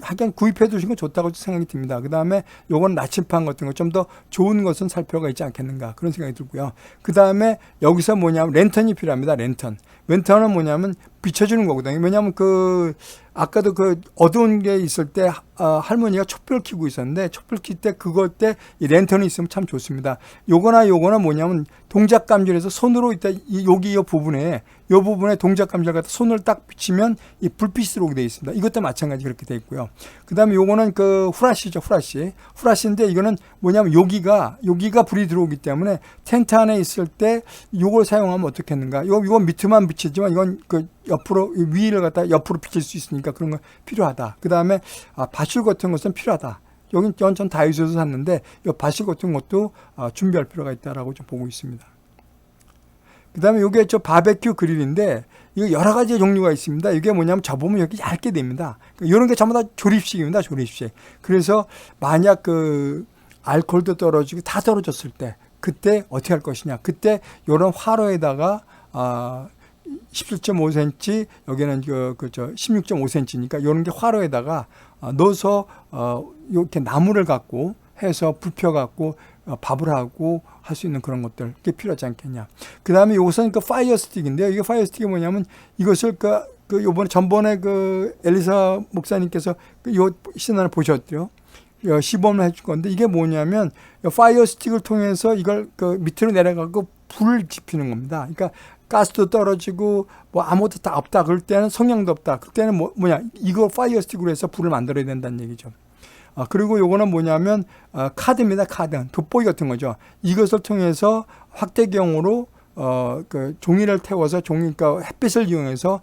하여간 구입해 두신 건 좋다고 생각이 듭니다. 그 다음에 요건 나침판 같은 거 좀 더 좋은 것은 살 필요가 있지 않겠는가 그런 생각이 들고요. 그 다음에 여기서 뭐냐면 랜턴이 필요합니다. 랜턴은 뭐냐면 비춰주는 거거든요. 왜냐하면 아까도 어두운 게 있을 때 할머니가 촛불을 켜고 있었는데 촛불 켤 때 그것 때 이 랜턴이 있으면 참 좋습니다. 요거나 뭐냐면 동작 감지해서 손으로 여기 이 부분에 동작 감지를 갖다 손을 딱 비치면 이 불빛이 들어오게 되어 있습니다. 이것도 마찬가지 그렇게 되어 있고요. 그 다음에 요거는 후라시죠. 후라시인데 이거는 뭐냐면 여기가 불이 들어오기 때문에 텐트 안에 있을 때 요걸 사용하면 어떻겠는가. 이건 밑에만 비치지만 이건 옆으로 위를 갖다 옆으로 비칠 수 있으니까 그런 거 필요하다. 그 다음에 바실 같은 것은 필요하다. 여긴 전 다이소에서 샀는데 이 바실 같은 것도 준비할 필요가 있다라고 좀 보고 있습니다. 그 다음에 이게 바베큐 그릴인데 이거 여러 가지 종류가 있습니다. 이게 뭐냐면 접으면 이렇게 얇게 됩니다. 이런 게 전부 다 조립식입니다. 조립식. 그래서 만약 알코올도 떨어지고 다 떨어졌을 때 그때 어떻게 할 것이냐. 그때 이런 화로에다가 17.5cm 여기는 16.5cm니까 이런 게 화로에다가 넣어서 이렇게 나무를 갖고 해서 불펴 갖고 밥을 하고 할 수 있는 그런 것들 그게 필요하지 않겠냐. 그 다음에 이것은 파이어 스틱인데요. 이게 파이어 스틱이 뭐냐면 이것을 전번에 엘리사 목사님께서 요 신화를 보셨죠. 시범을 해줄 건데 이게 뭐냐면 파이어 스틱을 통해서 이걸 그 밑으로 내려가고 불을 지피는 겁니다. 그러니까 가스도 떨어지고 뭐 아무것도 다 없다. 그럴 때는 성냥도 없다. 그때는 뭐냐 이거 파이어 스틱으로 해서 불을 만들어야 된다는 얘기죠. 그리고 요거는 뭐냐면 카드입니다. 카드. 돋보기 같은 거죠. 이것을 통해서 확대경으로 그 종이를 태워서 그러니까 햇빛을 이용해서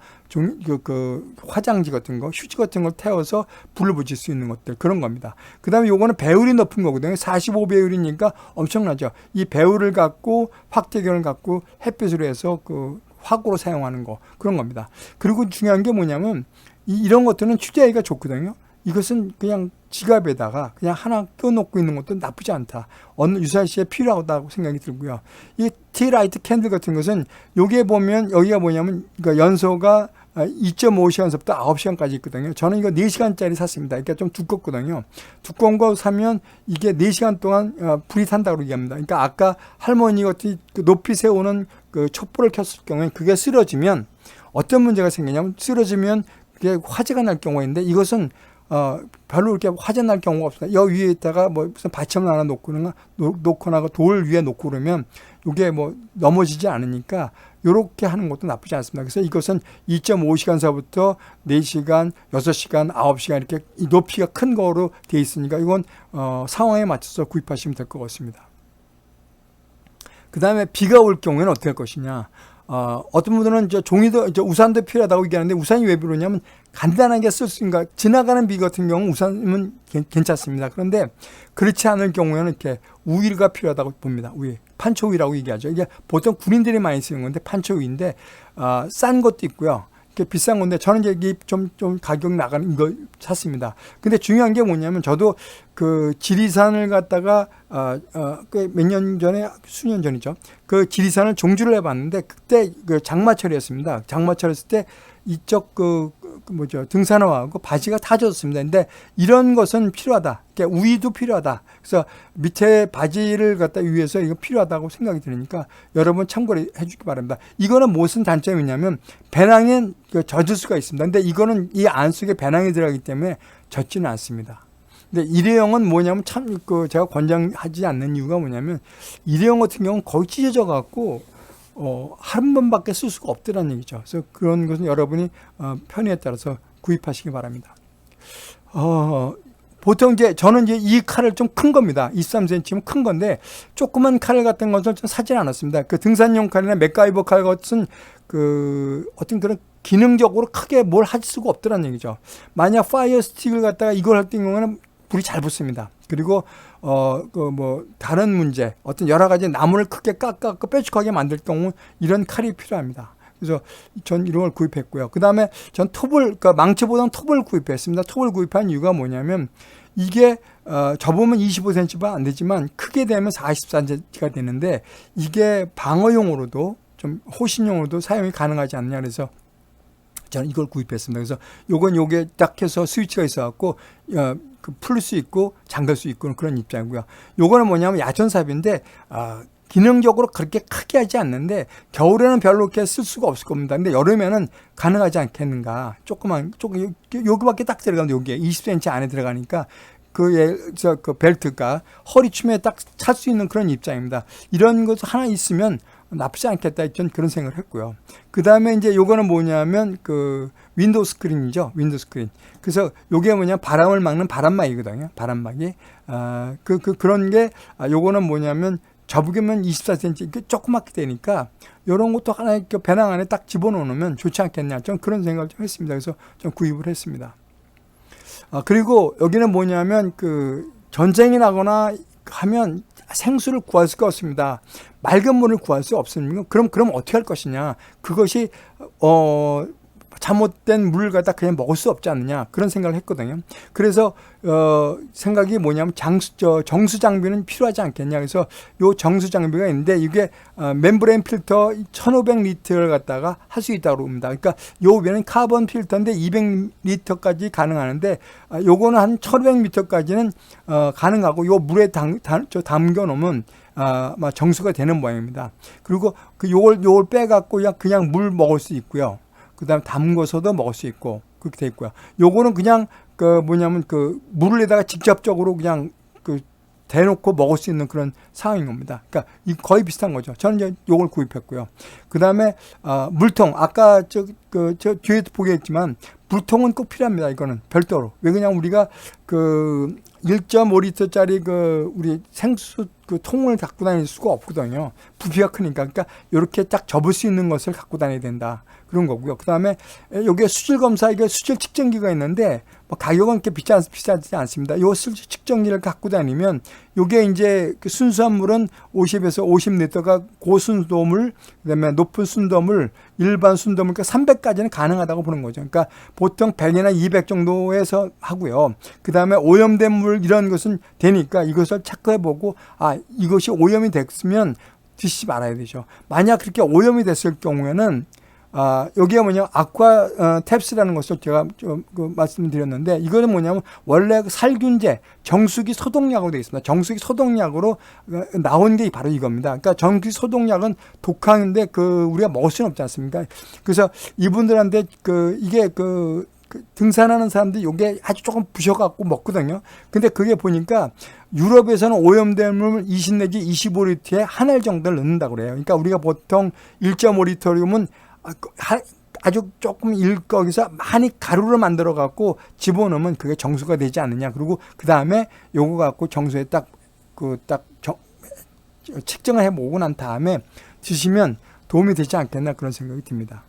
그 화장지 같은 거, 휴지 같은 걸 태워서 불을 붙일 수 있는 것들 그런 겁니다. 그다음에 요거는 배율이 높은 거거든요. 45배율이니까 엄청나죠. 이 배율을 갖고 확대경을 갖고 햇빛으로 해서 그 화구로 사용하는 거 그런 겁니다. 그리고 중요한 게 뭐냐면 이런 것들은 휴대하기가 좋거든요. 이것은 그냥 지갑에다가 그냥 하나 껴놓고 있는 것도 나쁘지 않다. 어느 유사시에 필요하다고 생각이 들고요. 이 티라이트 캔들 같은 것은 여기에 보면 여기가 뭐냐면 그러니까 연소가 2.5시간서부터 9시간까지 있거든요. 저는 이거 4시간짜리 샀습니다. 그러니까 좀 두껍거든요. 두꺼운 거 사면 이게 4시간 동안 불이 탄다고 얘기합니다. 그러니까 아까 할머니 같은 그 높이 세우는 그 촛불을 켰을 경우에 그게 쓰러지면 어떤 문제가 생기냐면 쓰러지면 그게 화재가 날 경우가 있는데 이것은 별로 이렇게 화재 날 경우가 없어요. 여 위에다가 뭐 무슨 받침을 하나 놓거나 돌 위에 놓고 그러면 이게 뭐 넘어지지 않으니까 요렇게 하는 것도 나쁘지 않습니다. 그래서 이것은 2.5시간서부터 4시간, 6시간, 9시간 이렇게 높이가 큰 거로 되어 있으니까 이건 상황에 맞춰서 구입하시면 될 것 같습니다. 그 다음에 비가 올 경우에는 어떻게 할 것이냐. 어떤 분들은 우산도 필요하다고 얘기하는데 우산이 왜 필요하냐면 간단하게 쓸 수 있는 지나가는 비 같은 경우는 우산은 괜찮습니다. 그런데 그렇지 않을 경우에는 이렇게 우위가 필요하다고 봅니다. 우위. 판초우위라고 얘기하죠. 이게 보통 군인들이 많이 쓰는 건데 판초우위인데 싼 것도 있고요. 비싼 건데 저는 이제 좀 가격 나가는 거 샀습니다. 근데 중요한 게 뭐냐면 저도 그 지리산을 갔다가 몇 년 전에 수년 전이죠. 그 지리산을 종주를 해봤는데 그때 그 장마철이었습니다. 장마철이었을 때 이쪽 등산화하고 바지가 다 젖었습니다. 근데 이런 것은 필요하다. 우위도 필요하다. 그래서 밑에 바지를 갖다 위해서 이거 필요하다고 생각이 드니까 여러분 참고를 해주기 바랍니다. 이거는 무슨 단점이냐면 배낭엔 젖을 수가 있습니다. 근데 이거는 이 안속에 배낭이 들어가기 때문에 젖지는 않습니다. 근데 일회용은 뭐냐면 제가 권장하지 않는 이유가 뭐냐면 일회용 같은 경우는 거의 찢어져 갖고 한 번밖에 쓸 수가 없더라는 얘기죠. 그래서 그런 것은 여러분이 편의에 따라서 구입하시기 바랍니다. 보통 저는 이 칼을 좀 큰 겁니다. 23cm면 큰 건데 조그만 칼 같은 것을 좀 사진 않았습니다. 그 등산용 칼이나 맥가이버 칼 같은 어떤 그런 기능적으로 크게 뭘 할 수가 없더라는 얘기죠. 만약 파이어 스틱을 갖다가 이걸 할 경우에는 불이 잘 붙습니다. 그리고 다른 문제, 어떤 여러 가지 나무를 크게 깎고 뾰족하게 만들 경우 이런 칼이 필요합니다. 그래서 전 이런 걸 구입했고요. 그 다음에 전 그러니까 망치보다는 톱을 구입했습니다. 톱을 구입한 이유가 뭐냐면 이게 접으면 25cm가 안 되지만 크게 되면 44cm가 되는데 이게 방어용으로도 좀 호신용으로도 사용이 가능하지 않느냐 그래서 저는 이걸 구입했습니다. 그래서 요게 딱 해서 스위치가 있어갖고 풀 수 있고 잠글 수 있고 그런 입장이고요. 요거는 뭐냐면 야전삽인데 기능적으로 그렇게 크게 하지 않는데 겨울에는 별로 이렇게 쓸 수가 없을 겁니다. 근데 여름에는 가능하지 않겠는가. 여기밖에 딱 들어가는데 여기에 20cm 안에 들어가니까 그 벨트가 허리춤에 딱 찰 수 있는 그런 입장입니다. 이런 것 하나 있으면 나쁘지 않겠다. 전 그런 생각을 했고요. 그 다음에 이제 요거는 뭐냐면 윈도우 스크린이죠. 윈도우 스크린. 그래서 요게 바람을 막는 바람막이거든요. 바람막이. 그런 게 요거는 뭐냐면 접으면 24cm 조그맣게 되니까 이런 것도 하나 배낭 안에 딱 집어넣으면 좋지 않겠냐. 전 그런 생각을 좀 했습니다. 그래서 좀 구입을 했습니다. 그리고 여기는 뭐냐면 전쟁이 나거나 하면 생수를 구할 수가 없습니다. 맑은 물을 구할 수 없으면 그럼 어떻게 할 것이냐. 그것이 잘못된 물을 갖다 그냥 먹을 수 없지 않느냐 그런 생각을 했거든요. 그래서 생각이 뭐냐면 정수 장비는 필요하지 않겠냐. 그래서 요 정수 장비가 있는데 이게 멤브레인 필터 1500리터를 갖다가 할 수 있다고 합니다. 그러니까 요 위에는 카본 필터인데 200리터까지 가능하는데 요거는 한 1500리터까지는 가능하고 요 물에 담겨 놓으면 정수가 되는 모양입니다. 그리고 요걸 빼갖고 그냥 물 먹을 수 있고요. 그 다음에 담궈서도 먹을 수 있고 그렇게 돼 있고요. 요거는 그냥 그 뭐냐면 그 물을 내다가 직접적으로 그냥 그 대놓고 먹을 수 있는 그런 상황인 겁니다. 그러니까 이 거의 비슷한 거죠. 저는 이제 요걸 구입했고요. 그 다음에 물통 아까 저 뒤에도 보겠지만 물통은 꼭 필요합니다. 이거는 별도로. 왜 그냥 우리가 그 1.5리터짜리 그 우리 생수 그 통을 갖고 다닐 수가 없거든요. 부피가 크니까. 그러니까 이렇게 딱 접을 수 있는 것을 갖고 다녀야 된다. 그런 거고요. 그 다음에 여기에 수질 검사, 이게 수질 측정기가 있는데 뭐 가격은 그렇게 비싸지 않습니다. 이 수질 측정기를 갖고 다니면 이게 이제 그 순수한 물은 50에서 50리터가 고순도물, 그다음에 높은 순도물, 일반 순도물, 그러니까 300까지는 가능하다고 보는 거죠. 그러니까 보통 100이나 200 정도에서 하고요. 그 다음에 오염된 물 이런 것은 되니까 이것을 체크해보고 이것이 오염이 됐으면 드시지 말아야 되죠. 만약 그렇게 오염이 됐을 경우에는 여기에 뭐냐면 아쿠아 탭스라는 것을 제가 그 말씀드렸는데 이거는 뭐냐면 원래 그 살균제 정수기 소독약으로 되어 있습니다. 정수기 소독약으로 나온 게 바로 이겁니다. 그러니까 정수기 소독약은 독한인데 우리가 먹을 수는 없지 않습니까? 그래서 이분들한테 이게 등산하는 사람들이 이게 아주 조금 부셔갖고 먹거든요. 근데 그게 보니까 유럽에서는 오염된 물 20 내지 25리터에 한 알 정도를 넣는다고 그래요. 그러니까 우리가 보통 1.5리터면 아주 조금 거기서 많이 가루를 만들어 갖고 집어넣으면 그게 정수가 되지 않느냐. 그리고 그 다음에 요거 갖고 정수에 측정을 해보고 난 다음에 드시면 도움이 되지 않겠나 그런 생각이 듭니다.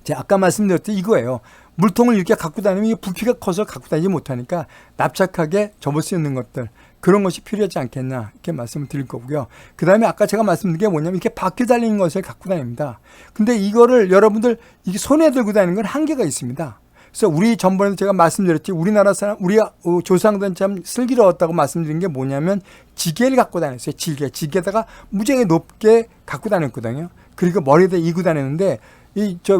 제가 아까 말씀드렸듯이 이거예요. 물통을 이렇게 갖고 다니면 이게 부피가 커서 갖고 다니지 못하니까 납작하게 접을 수 있는 것들, 그런 것이 필요하지 않겠나 이렇게 말씀을 드릴 거고요. 그 다음에 아까 제가 말씀드린 게 뭐냐면 이렇게 바퀴 달린 것을 갖고 다닙니다. 근데 이거를 여러분들 이게 손에 들고 다니는 건 한계가 있습니다. 그래서 우리 전번에도 제가 말씀드렸지, 우리나라 사람, 우리 조상들은 참 슬기로웠다고 말씀드린 게 뭐냐면 지게를 갖고 다녔어요. 지게에다가 무지하게 높게 갖고 다녔거든요. 그리고 머리에다 이고 다녔는데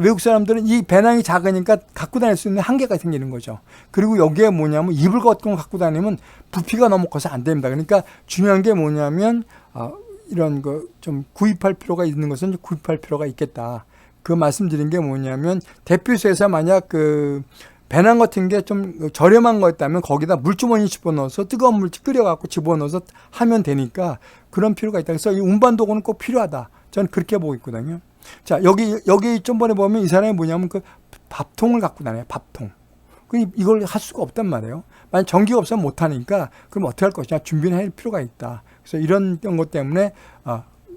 외국 사람들은 이 배낭이 작으니까 갖고 다닐 수 있는 한계가 생기는 거죠. 그리고 여기에 뭐냐면 이불 같은 거 갖고 다니면 부피가 너무 커서 안 됩니다. 그러니까 중요한 게 뭐냐면 이런 거 좀 구입할 필요가 있는 것은 구입할 필요가 있겠다. 그 말씀드린 게 뭐냐면 대표소에서 만약 배낭 같은 게 좀 저렴한 거였다면 거기다 물주머니 집어넣어서 뜨거운 물 끓여갖고 집어넣어서 하면 되니까 그런 필요가 있다. 그래서 이 운반도구는 꼭 필요하다. 저는 그렇게 보고 있거든요. 자, 여기 전번에 보면 이 사람이 뭐냐면 밥통을 갖고 다녀요. 밥통. 이걸 할 수가 없단 말이에요. 만약 전기가 없으면 못하니까 그럼 어떻게 할 것이냐. 준비를 할 필요가 있다. 그래서 이런 것 때문에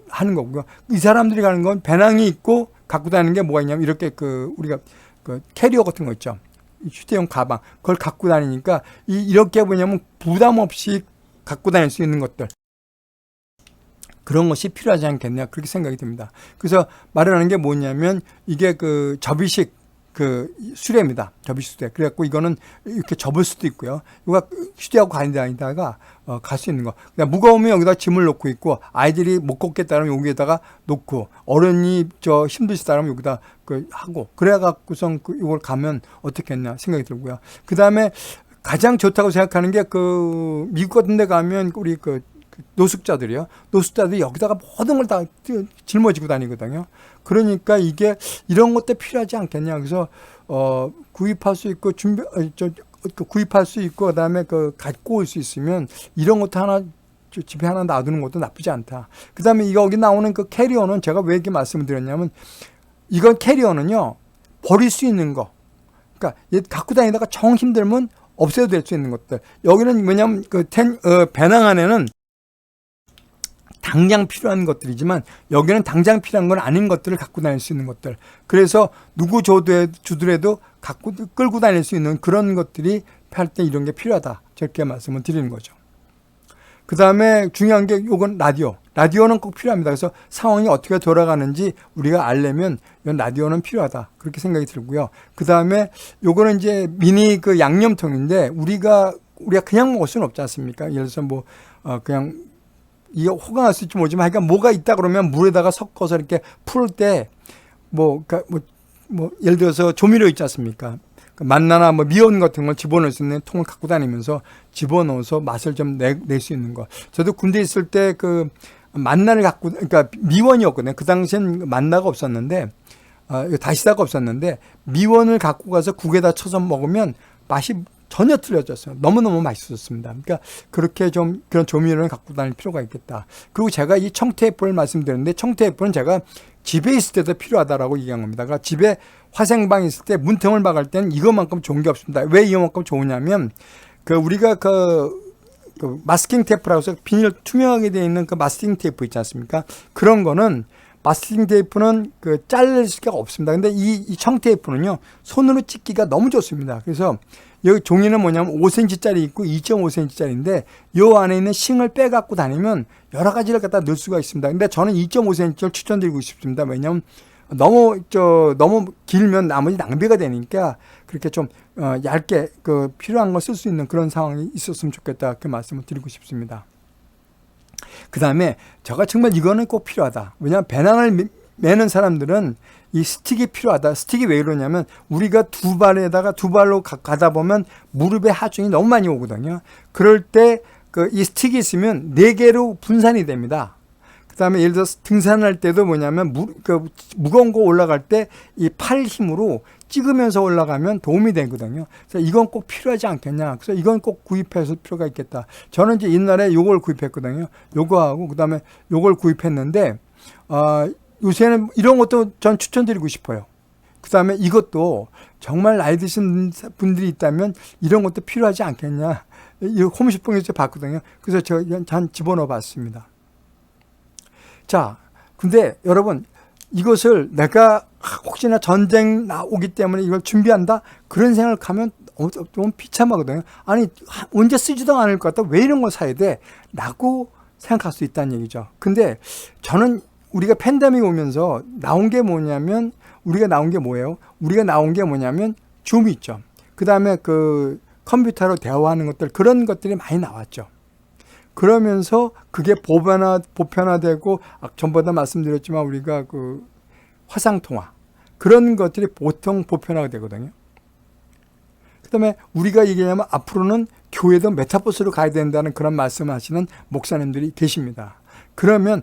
하는 거고요. 이 사람들이 가는 건 배낭이 있고 갖고 다니는 게 뭐가 있냐면 이렇게 우리가 캐리어 같은 거 있죠. 휴대용 가방. 그걸 갖고 다니니까 이렇게 뭐냐면 부담 없이 갖고 다닐 수 있는 것들. 그런 것이 필요하지 않겠냐 그렇게 생각이 듭니다. 그래서 말하는 게 뭐냐면 이게 접이식 수레입니다. 접이식 수레. 그래갖고 이거는 이렇게 접을 수도 있고요. 이거 휴대하고 다니다가 갈 수 있는 거. 그냥 무거우면 여기다 짐을 놓고 있고 아이들이 못 걷겠다면 여기에다가 놓고 어른이 힘드시다면 여기다 하고 그래갖고선 이걸 가면 어떻겠냐 생각이 들고요. 그 다음에 가장 좋다고 생각하는 게 미국 같은 데 가면 우리 노숙자들이요. 노숙자들이 여기다가 모든 걸 다 짊어지고 다니거든요. 그러니까 이런 것도 필요하지 않겠냐. 그래서 구입할 수 있고 구입할 수 있고 그다음에 갖고 올 수 있으면 이런 것도 하나 집에 하나 놔두는 것도 나쁘지 않다. 그다음에 여기 나오는 캐리어는 제가 왜 이렇게 말씀을 드렸냐면 이건 캐리어는요 버릴 수 있는 거. 그러니까 갖고 다니다가 정 힘들면 없애도 될 수 있는 것들. 여기는 뭐냐면 배낭 안에는 당장 필요한 것들이지만 여기는 당장 필요한 건 아닌 것들을 갖고 다닐 수 있는 것들. 그래서 누구 주더라도 끌고 다닐 수 있는 그런 것들이 할 때 이런 게 필요하다. 저렇게 말씀을 드리는 거죠. 그 다음에 중요한 게 요건 라디오. 라디오는 꼭 필요합니다. 그래서 상황이 어떻게 돌아가는지 우리가 알려면 이건 라디오는 필요하다. 그렇게 생각이 들고요. 그 다음에 요거는 이제 미니 양념통인데 우리가 그냥 먹을 수는 없지 않습니까? 예를 들어서 그냥 이게 호가 날 수 있지 모르지만 그러니까 뭐가 있다 그러면 물에다가 섞어서 이렇게 풀 때 예를 들어서 조미료 있지 않습니까? 만나나 미원 같은 걸 집어넣을 수 있는 통을 갖고 다니면서 집어넣어서 맛을 좀 낼 수 있는 거. 저도 군대 있을 때 만나를 그러니까 미원이었거든요. 그 당시엔 만나가 없었는데 이거 다시다가 없었는데 미원을 갖고 가서 국에다 쳐서 먹으면 맛이 전혀 틀려졌어요. 너무너무 맛있었습니다. 그러니까 그렇게 좀 그런 조미료를 갖고 다닐 필요가 있겠다. 그리고 제가 이 청태애플을 말씀드렸는데 청태애플은 제가 집에 있을 때도 필요하다라고 얘기한 겁니다. 그러니까 집에 화생방이 있을 때 문틈을 박을 때는 이것만큼 좋은 게 없습니다. 왜 이것만큼 좋으냐면 우리가 그 마스킹 테이프라고 해서 비닐 투명하게 되어 있는 그 마스킹 테이프 있지 않습니까? 그런 거는 마스킹 테이프는 자를 수가 없습니다. 근데 이 청테이프는요, 손으로 찍기가 너무 좋습니다. 그래서 여기 종이는 뭐냐면 5cm짜리 있고 2.5cm짜리인데 요 안에 있는 싱을 빼갖고 다니면 여러 가지를 갖다 넣을 수가 있습니다. 근데 저는 2.5cm를 추천드리고 싶습니다. 왜냐면 너무 길면 나머지 낭비가 되니까 그렇게 좀 얇게 필요한 걸 쓸 수 있는 그런 상황이 있었으면 좋겠다. 그 말씀을 드리고 싶습니다. 그 다음에 제가 정말 이거는 꼭 필요하다. 왜냐하면 배낭을 매는 사람들은 이 스틱이 필요하다. 스틱이 왜 그러냐면 우리가 두 발로 가다 보면 무릎에 하중이 너무 많이 오거든요. 그럴 때 이 스틱이 있으면 4개로 분산이 됩니다. 그 다음에 예를 들어서 등산할 때도 뭐냐면 무거운 거 올라갈 때 이 팔 힘으로 찍으면서 올라가면 도움이 되거든요. 그래서 이건 꼭 필요하지 않겠냐. 그래서 이건 꼭 구입해서 필요가 있겠다. 저는 이제 옛날에 요걸 구입했거든요. 요거하고 그 다음에 요걸 구입했는데 요새는 이런 것도 전 추천드리고 싶어요. 그 다음에 이것도 정말 나이 드신 분들이 있다면 이런 것도 필요하지 않겠냐. 이 홈쇼핑에서 봤거든요. 그래서 제가 한 집어넣어 봤습니다. 자, 근데 여러분 이것을 내가 혹시나 전쟁 나오기 때문에 이걸 준비한다? 그런 생각을 하면 너무 비참하거든요. 아니, 언제 쓰지도 않을 것 같다. 왜 이런 걸 사야 돼? 라고 생각할 수 있다는 얘기죠. 근데 저는 우리가 팬데믹 오면서 나온 게 뭐냐면 우리가 나온 게 뭐냐면 줌이 있죠. 그 다음에 컴퓨터로 대화하는 것들, 그런 것들이 많이 나왔죠. 그러면서 그게 보편화되고 전보다 말씀드렸지만 우리가 화상통화 그런 것들이 보통 보편화가 되거든요. 그 다음에 우리가 얘기하면 앞으로는 교회도 메타버스로 가야 된다는 그런 말씀하시는 목사님들이 계십니다. 그런데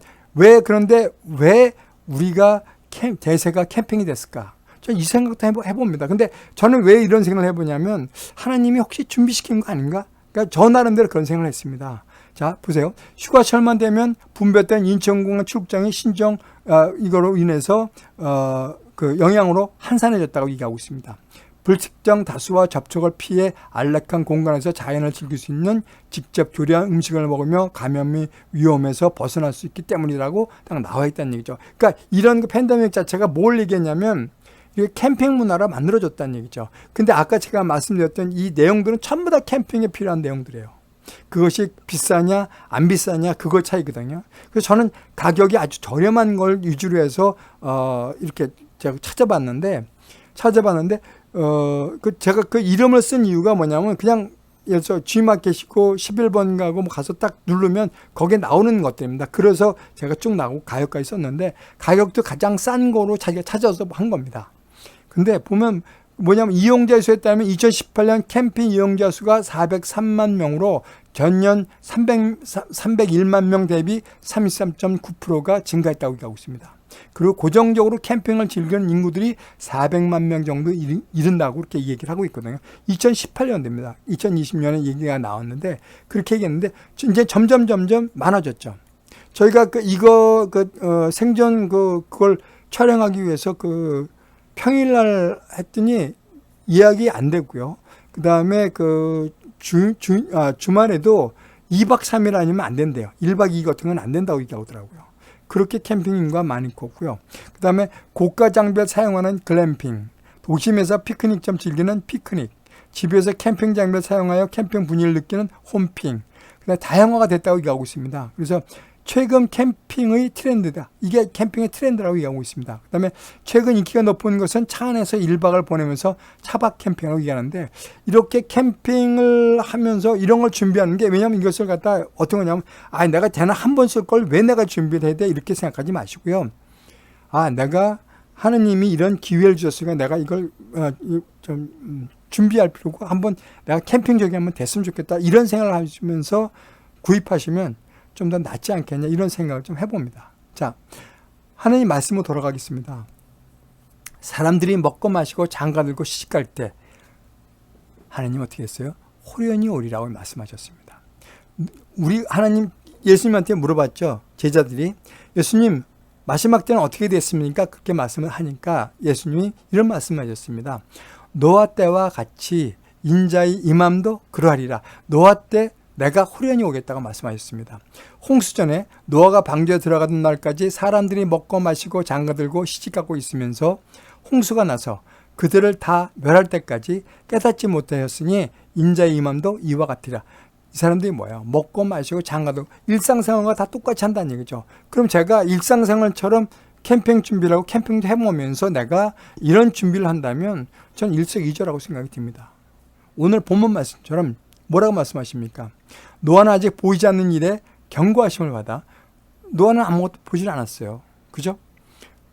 왜 우리가 대세가 캠핑이 됐을까? 저 이 생각도 해봅니다. 근데 저는 왜 이런 생각을 해보냐면 하나님이 혹시 준비시킨 거 아닌가? 그러니까 저 나름대로 그런 생각을 했습니다. 자, 보세요. 휴가철만 되면 분배된 인천공항 출국장이 신정 이거로 인해서 영향으로 한산해졌다고 얘기하고 있습니다. 불특정 다수와 접촉을 피해 안락한 공간에서 자연을 즐길 수 있는 직접 조리한 음식을 먹으며 감염이 위험에서 벗어날 수 있기 때문이라고 딱 나와 있다는 얘기죠. 그러니까 이런 팬데믹 자체가 뭘 얘기했냐면 이게 캠핑 문화로 만들어졌다는 얘기죠. 근데 아까 제가 말씀드렸던 이 내용들은 전부 다 캠핑에 필요한 내용들이에요. 그것이 비싸냐 안 비싸냐 그걸 차이거든요. 그래서 저는 가격이 아주 저렴한 걸 위주로 해서 이렇게 제가 찾아봤는데 제가 그 이름을 쓴 이유가 뭐냐면 그냥 예를 들어서 G마켓이고 11번 가고 가서 딱 누르면 거기에 나오는 것들입니다. 그래서 제가 쭉 나오고 가격까지 썼는데 가격도 가장 싼 거로 자기가 찾아서 한 겁니다. 근데 보면 뭐냐면 이용자 수에 따르면 2018년 캠핑 이용자 수가 403만 명으로 전년 301만 명 대비 33.9%가 증가했다고 얘기하고 있습니다. 그리고 고정적으로 캠핑을 즐기는 인구들이 400만 명 정도 이른다고 그렇게 얘기를 하고 있거든요. 2018년도입니다. 2020년에 얘기가 나왔는데 그렇게 얘기했는데 이제 점점 많아졌죠. 저희가 생전 그걸 촬영하기 위해서 평일날 했더니 예약이 안 되고요. 그 다음에 주말에도 2박 3일 아니면 안 된대요. 1박 2일 같은 건 안 된다고 얘기하더라고요. 그렇게 캠핑 인구가 많이 컸고요. 그 다음에 고가 장비를 사용하는 글램핑, 도심에서 피크닉처럼 즐기는 피크닉, 집에서 캠핑 장비를 사용하여 캠핑 분위기를 느끼는 홈핑, 그다음에 다양화가 됐다고 얘기하고 있습니다. 그래서 최근 캠핑의 트렌드다. 이게 캠핑의 트렌드라고 얘기하고 있습니다. 그 다음에 최근 인기가 높은 것은 차 안에서 1박을 보내면서 차박 캠핑이라고 얘기하는데 이렇게 캠핑을 하면서 이런 걸 준비하는 게 왜냐하면 이것을 갖다 어떤 거냐면 내가 대낮 한 번 쓸 걸 왜 내가 준비를 해야 돼? 이렇게 생각하지 마시고요. 내가 하느님이 이런 기회를 주셨으니까 내가 이걸 좀 준비할 필요고 한번 내가 캠핑적이 한번 됐으면 좋겠다. 이런 생각을 하시면서 구입하시면 좀 더 낫지 않겠냐 이런 생각을 좀 해봅니다. 자, 하나님 말씀으로 돌아가겠습니다. 사람들이 먹고 마시고 장가들고 시집갈 때 하나님 어떻게 했어요? 호련히 오리라고 말씀하셨습니다. 우리 하나님 예수님한테 물어봤죠. 제자들이 예수님 마지막 때는 어떻게 됐습니까? 그렇게 말씀을 하니까 예수님이 이런 말씀하셨습니다. 노아 때와 같이 인자의 임함도 그러하리라. 노아 때 내가 호련히 오겠다고 말씀하셨습니다. 홍수전에 노아가 방주에 들어가던 날까지 사람들이 먹고 마시고 장가들고 시집가고 있으면서 홍수가 나서 그들을 다 멸할 때까지 깨닫지 못하였으니 인자의 임함도 이와 같으리라. 이 사람들이 뭐예요? 먹고 마시고 장가들고 일상생활과 다 똑같이 한다는 얘기죠. 그럼 제가 일상생활처럼 캠핑 준비를 하고 캠핑도 해보면서 내가 이런 준비를 한다면 전 일석이조라고 생각이 듭니다. 오늘 본문 말씀처럼 뭐라고 말씀하십니까? 노아는 아직 보이지 않는 일에 경고하심을 받아. 노아는 아무것도 보질 않았어요. 그죠?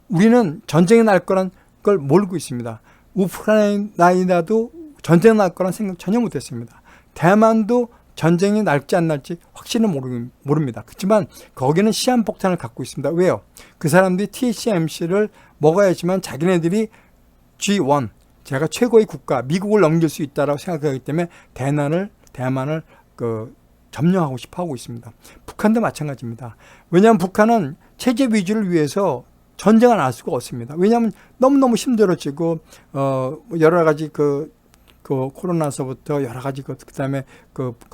우리는 전쟁이 날 거란 걸 모르고 있습니다. 우크라이나도 전쟁이 날 거란 생각 전혀 못했습니다. 대만도 전쟁이 날지 안 날지 확실히 모릅니다. 그렇지만 거기는 시한폭탄을 갖고 있습니다. 왜요? 그 사람들이 TSMC를 먹어야지만 자기네들이 G1, 제가 최고의 국가, 미국을 넘길 수 있다고 생각하기 때문에 대만을 점령하고 싶어 하고 있습니다. 북한도 마찬가지입니다. 왜냐하면 북한은 체제 위주를 위해서 전쟁을 안 할 수가 없습니다. 왜냐하면 너무너무 힘들어지고 여러 가지 코로나서부터 여러 가지 그다음에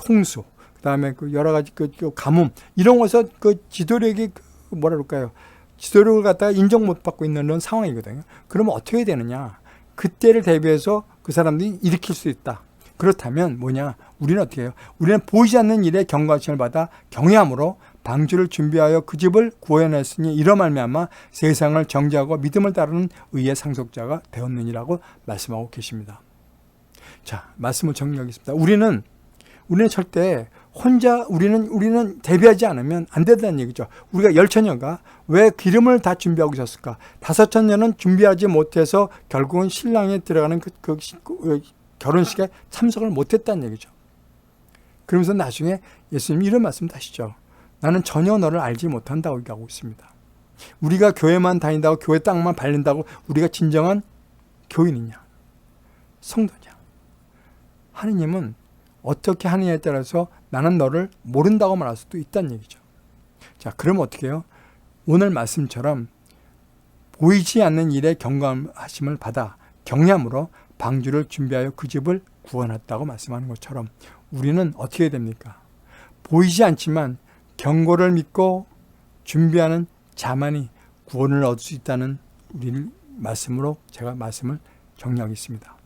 홍수, 그다음에 여러 가지 가뭄 이런 것에서 지도력이 뭐라 그럴까요? 지도력을 갖다가 인정 못 받고 있는 그런 상황이거든요. 그러면 어떻게 되느냐? 그때를 대비해서 그 사람들이 일으킬 수 있다. 그렇다면 뭐냐? 우리는 어떻게 해요? 우리는 보이지 않는 일에 경각심을 받아 경외함으로 방주를 준비하여 그 집을 구원했으니 이로 말미암아 세상을 정죄하고 믿음을 따르는 의의 상속자가 되었느니라고 말씀하고 계십니다. 자, 말씀을 정리하겠습니다. 우리는 절대 혼자 우리는 대비하지 않으면 안 된다는 얘기죠. 우리가 10처녀가 왜 기름을 다 준비하고 있었을까? 5처녀는 준비하지 못해서 결국은 신랑에 들어가는 결혼식에 참석을 못했다는 얘기죠. 그러면서 나중에 예수님이 이런 말씀을 하시죠. 나는 전혀 너를 알지 못한다고 얘기하고 있습니다. 우리가 교회만 다닌다고 교회 땅만 밟는다고 우리가 진정한 교인이냐? 성도냐? 하느님은 어떻게 하느냐에 따라서 나는 너를 모른다고 말할 수도 있다는 얘기죠. 자, 그럼 어떻게 해요? 오늘 말씀처럼 보이지 않는 일에 경감하심을 받아 경외함으로 방주를 준비하여 그 집을 구원했다고 말씀하는 것처럼 우리는 어떻게 해야 됩니까? 보이지 않지만 경고를 믿고 준비하는 자만이 구원을 얻을 수 있다는 우리 말씀으로 제가 말씀을 정리하겠습니다.